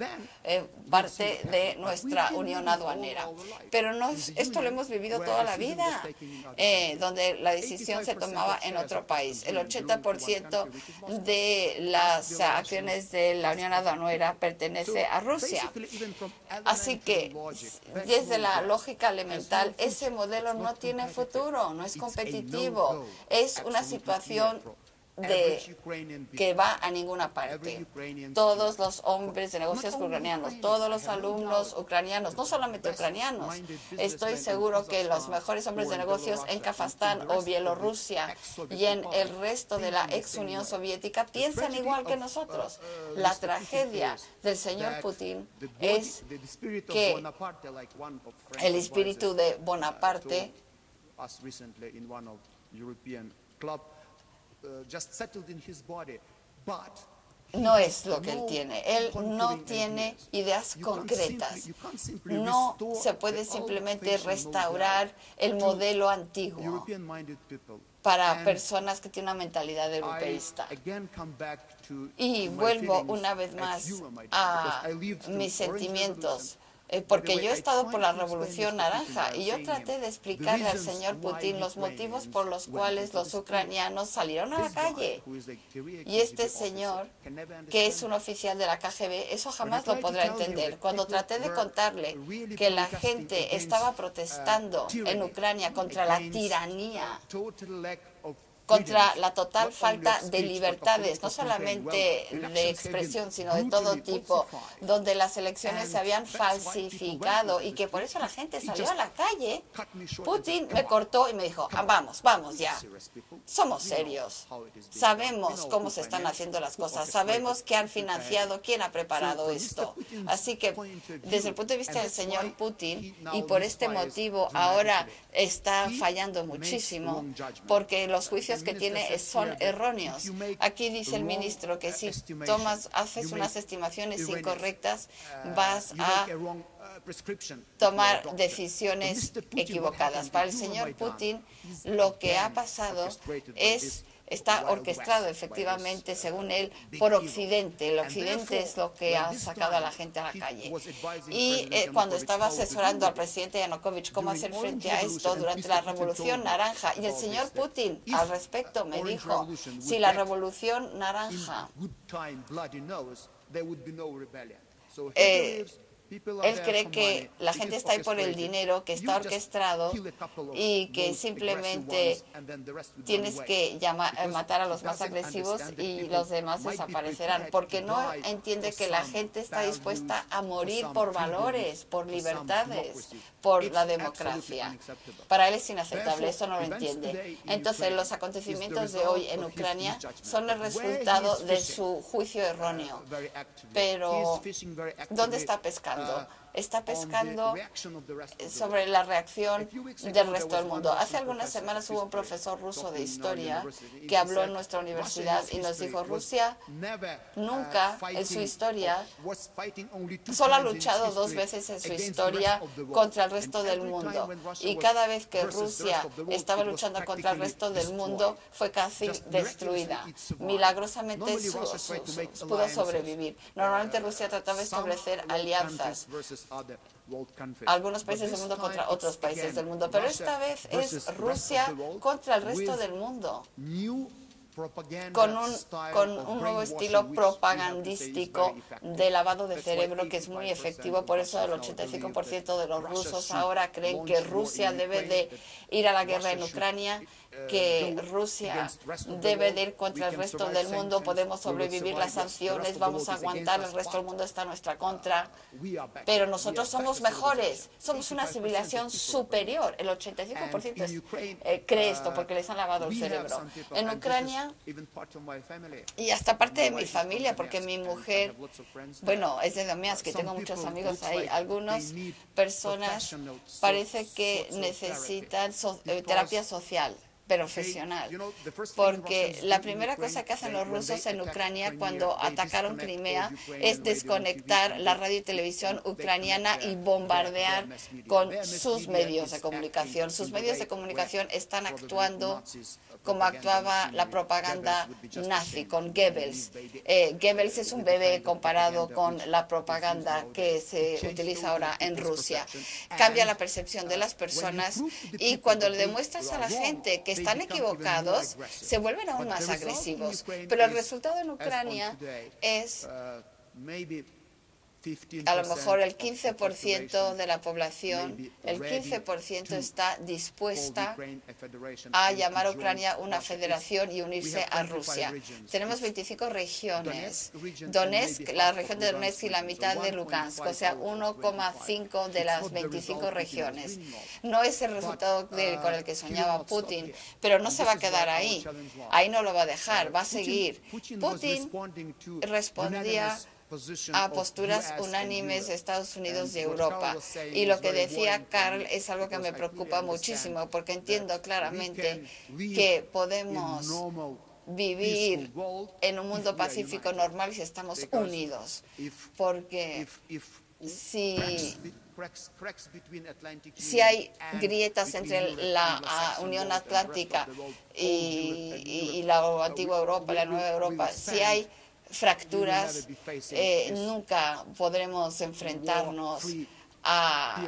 parte de nuestra unión aduanera. Pero esto lo hemos vivido toda la vida, donde la decisión se tomaba en otro país. El 80% de las acciones de la unión aduanera pertenece a Rusia. Así que, desde la lógica elemental, ese modelo no tiene futuro, no es competitivo, es una situación que va a ninguna parte. Todos los hombres de negocios ucranianos, todos los alumnos ucranianos, no solamente ucranianos, estoy seguro que los mejores hombres de negocios en Kazajstán o Bielorrusia y en el resto de la ex Unión Soviética piensan igual que nosotros. La tragedia del señor Putin es que el espíritu de Bonaparte no es lo que él tiene. Él no tiene ideas concretas. No se puede simplemente restaurar el modelo antiguo para personas que tienen una mentalidad europeísta. Y vuelvo una vez más a mis sentimientos, porque yo he estado por la Revolución Naranja y yo traté de explicarle al señor Putin los motivos por los cuales los ucranianos salieron a la calle. Y este señor, que es un oficial de la KGB, eso jamás lo podrá entender. Cuando traté de contarle que la gente estaba protestando en Ucrania contra la tiranía contra la total falta de libertades, no solamente de expresión, sino de todo tipo, donde las elecciones se habían falsificado y que por eso la gente salió a la calle. Putin me cortó y me dijo, vamos ya, somos serios, sabemos cómo se están haciendo las cosas, sabemos qué han financiado, quién ha preparado esto. Así que desde el punto de vista del señor Putin, y por este motivo ahora está fallando muchísimo, porque los juicios que tiene son erróneos. Aquí dice el ministro que si haces unas estimaciones incorrectas, vas a tomar decisiones equivocadas. Para el señor Putin, lo que ha pasado está orquestado efectivamente, según él, por Occidente. El Occidente es lo que ha sacado a la gente a la calle. Y cuando estaba asesorando al presidente Yanukovych cómo hacer frente a esto durante la Revolución Naranja, y el señor Putin al respecto me dijo, si la Revolución Naranja él cree que la gente está ahí por el dinero, que está orquestado y que simplemente tienes que matar a los más agresivos y los demás desaparecerán, porque no entiende que la gente está dispuesta a morir por valores, por libertades, por la democracia. Para él es inaceptable, eso no lo entiende. Entonces, los acontecimientos de hoy en Ucrania son el resultado de su juicio erróneo. Pero, ¿dónde está pescando? Está pescando sobre la reacción del resto del mundo. Hace algunas semanas hubo un profesor ruso de historia que habló en nuestra universidad y nos dijo, Rusia nunca en su historia solo ha luchado 2 veces en su historia contra el resto del mundo. Y cada vez que Rusia estaba luchando contra el resto del mundo fue casi destruida. Milagrosamente pudo sobrevivir. Normalmente Rusia trataba de establecer alianzas, algunos países del mundo contra otros países del mundo, pero esta vez es Rusia contra el resto del mundo, con un nuevo estilo propagandístico de lavado de cerebro que es muy efectivo. Por eso el 85% de los rusos ahora creen que Rusia debe de ir a la guerra en Ucrania, que Rusia debe de ir contra el resto del mundo. Podemos sobrevivir las sanciones, vamos a aguantar, el resto del mundo está en nuestra contra, pero nosotros somos mejores, somos una civilización superior. El 85% cree esto porque les han lavado el cerebro. En Ucrania, y hasta parte de mi familia, porque mi mujer, bueno, es de Donetsk, que tengo muchos amigos ahí, algunas personas parece que necesitan terapia social, profesional, porque la primera cosa que hacen los rusos en Ucrania cuando atacaron Crimea es desconectar la radio y televisión ucraniana y bombardear con sus medios de comunicación. Sus medios de comunicación están actuando como actuaba la propaganda nazi con Goebbels. Goebbels es un bebé comparado con la propaganda que se utiliza ahora en Rusia. Cambia la percepción de las personas y cuando le demuestras a la gente que están equivocados, se vuelven aún más agresivos. Pero el resultado en Ucrania es a lo mejor el 15% de la población, el 15% está dispuesta a llamar a Ucrania una federación y unirse a Rusia. Tenemos 25 regiones. Donetsk, la región de Donetsk y la mitad de Lugansk, o sea, 1,5 de las 25 regiones. No es el resultado con el que soñaba Putin, pero no se va a quedar ahí. Ahí no lo va a dejar, va a seguir. Putin respondía a posturas unánimes de Estados Unidos y Europa. Y lo que decía Carl es algo que me preocupa muchísimo, porque entiendo claramente que podemos vivir en un mundo pacífico normal si estamos unidos, porque si hay grietas entre la Unión Atlántica y la antigua Europa, la nueva Europa, si hay fracturas, nunca podremos enfrentarnos a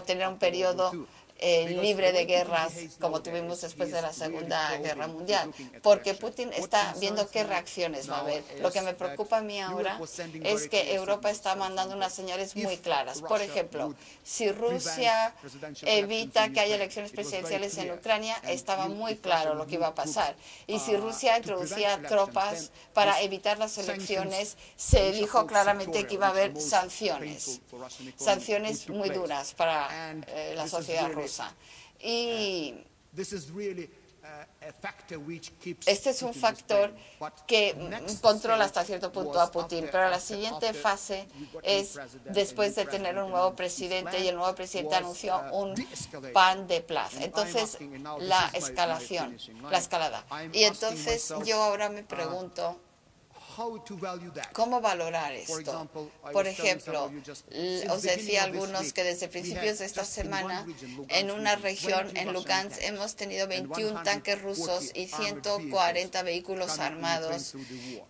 tener un periodo libre de guerras como tuvimos después de la Segunda Guerra Mundial, porque Putin está viendo qué reacciones va a haber. Lo que me preocupa a mí ahora es que Europa está mandando unas señales muy claras. Por ejemplo, si Rusia evita que haya elecciones presidenciales en Ucrania, estaba muy claro lo que iba a pasar. Y si Rusia introducía tropas para evitar las elecciones, se dijo claramente que iba a haber sanciones muy duras para la sociedad rusa. Y este es un factor que controla hasta cierto punto a Putin, pero la siguiente fase es después de tener un nuevo presidente, y el nuevo presidente anunció un plan de paz. Entonces, la escalada. Y entonces yo ahora me pregunto, ¿cómo valorar esto? Por ejemplo, os decía a algunos que desde principios de esta semana, en una región, en Lugansk, hemos tenido 21 tanques rusos y 140 vehículos armados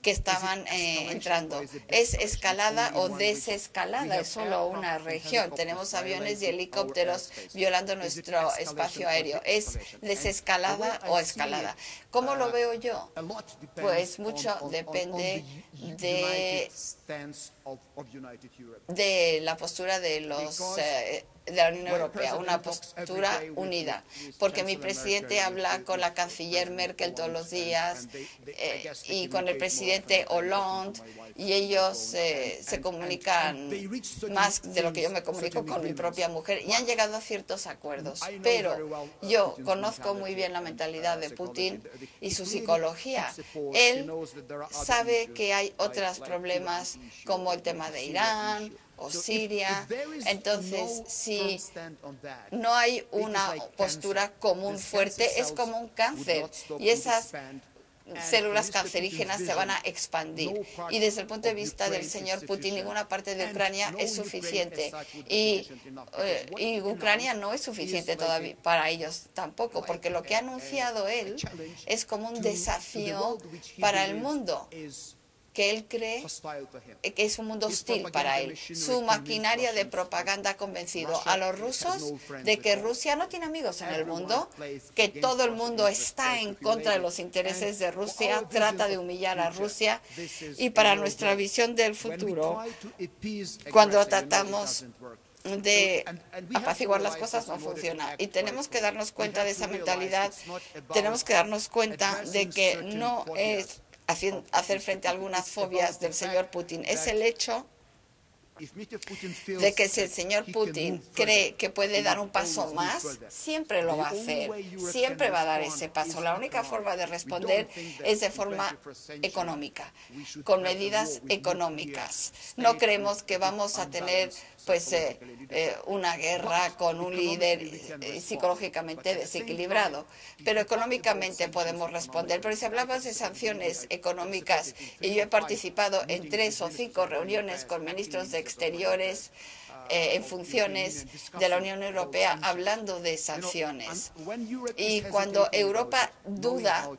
que estaban entrando. ¿Es escalada o desescalada? Es solo una región. Tenemos aviones y helicópteros violando nuestro espacio aéreo. ¿Es desescalada o escalada? ¿Cómo lo veo yo? Pues mucho depende de la postura de la Unión Europea, una postura unida, porque mi presidente habla con la canciller Merkel todos los días y con el presidente Hollande, y ellos se comunican más de lo que yo me comunico con mi propia mujer, y han llegado a ciertos acuerdos. Pero yo conozco muy bien la mentalidad de Putin y su psicología. Él sabe que hay otros problemas como el tema de Irán o Siria. Entonces, si no hay una postura común fuerte, es como un cáncer, y esas células cancerígenas se van a expandir. Y desde el punto de vista del señor Putin, ninguna parte de Ucrania es suficiente. Y Ucrania no es suficiente todavía para ellos tampoco, porque lo que ha anunciado él es como un desafío para el mundo, que él cree que es un mundo hostil para él. Su maquinaria de propaganda ha convencido a los rusos de que Rusia no tiene amigos en el mundo, que todo el mundo está en contra de los intereses de Rusia, trata de humillar a Rusia. Y para nuestra visión del futuro, cuando tratamos de apaciguar las cosas, no funciona. Y tenemos que darnos cuenta de esa mentalidad, tenemos que darnos cuenta de que no es hacer frente a algunas fobias del señor Putin. Es el hecho de que si el señor Putin cree que puede dar un paso más, siempre lo va a hacer, siempre va a dar ese paso. La única forma de responder es de forma económica, con medidas económicas. No creemos que vamos a tener una guerra con un líder psicológicamente desequilibrado, pero económicamente podemos responder. Pero si hablamos de sanciones económicas, y yo he participado en 3 o 5 reuniones con ministros de Exteriores en funciones de la Unión Europea hablando de sanciones. Y cuando Europa duda,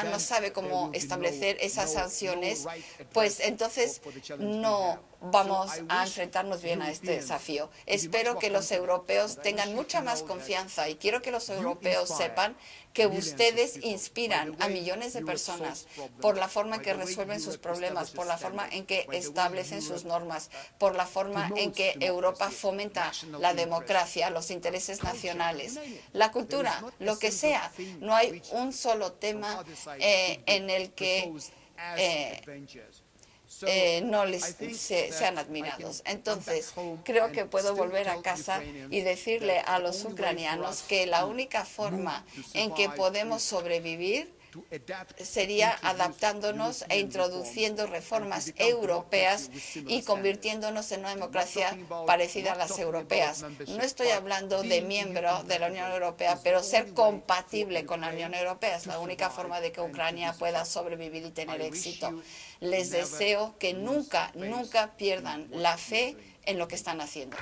no sabe cómo establecer esas sanciones, pues entonces no vamos a enfrentarnos bien a este desafío. Espero que los europeos tengan mucha más confianza, y quiero que los europeos sepan que ustedes inspiran a millones de personas por la forma en que resuelven sus problemas, por la forma en que establecen sus normas, por la forma en que Europa fomenta la democracia, los intereses nacionales, la cultura, lo que sea. No hay un solo tema en el que no sean admirados. Entonces, creo que puedo volver a casa y decirle a los ucranianos que la única forma en que podemos sobrevivir sería adaptándonos e introduciendo reformas europeas y convirtiéndonos en una democracia parecida a las europeas. No estoy hablando de miembro de la Unión Europea, pero ser compatible con la Unión Europea es la única forma de que Ucrania pueda sobrevivir y tener éxito. Les deseo que nunca pierdan la fe en lo que están haciendo.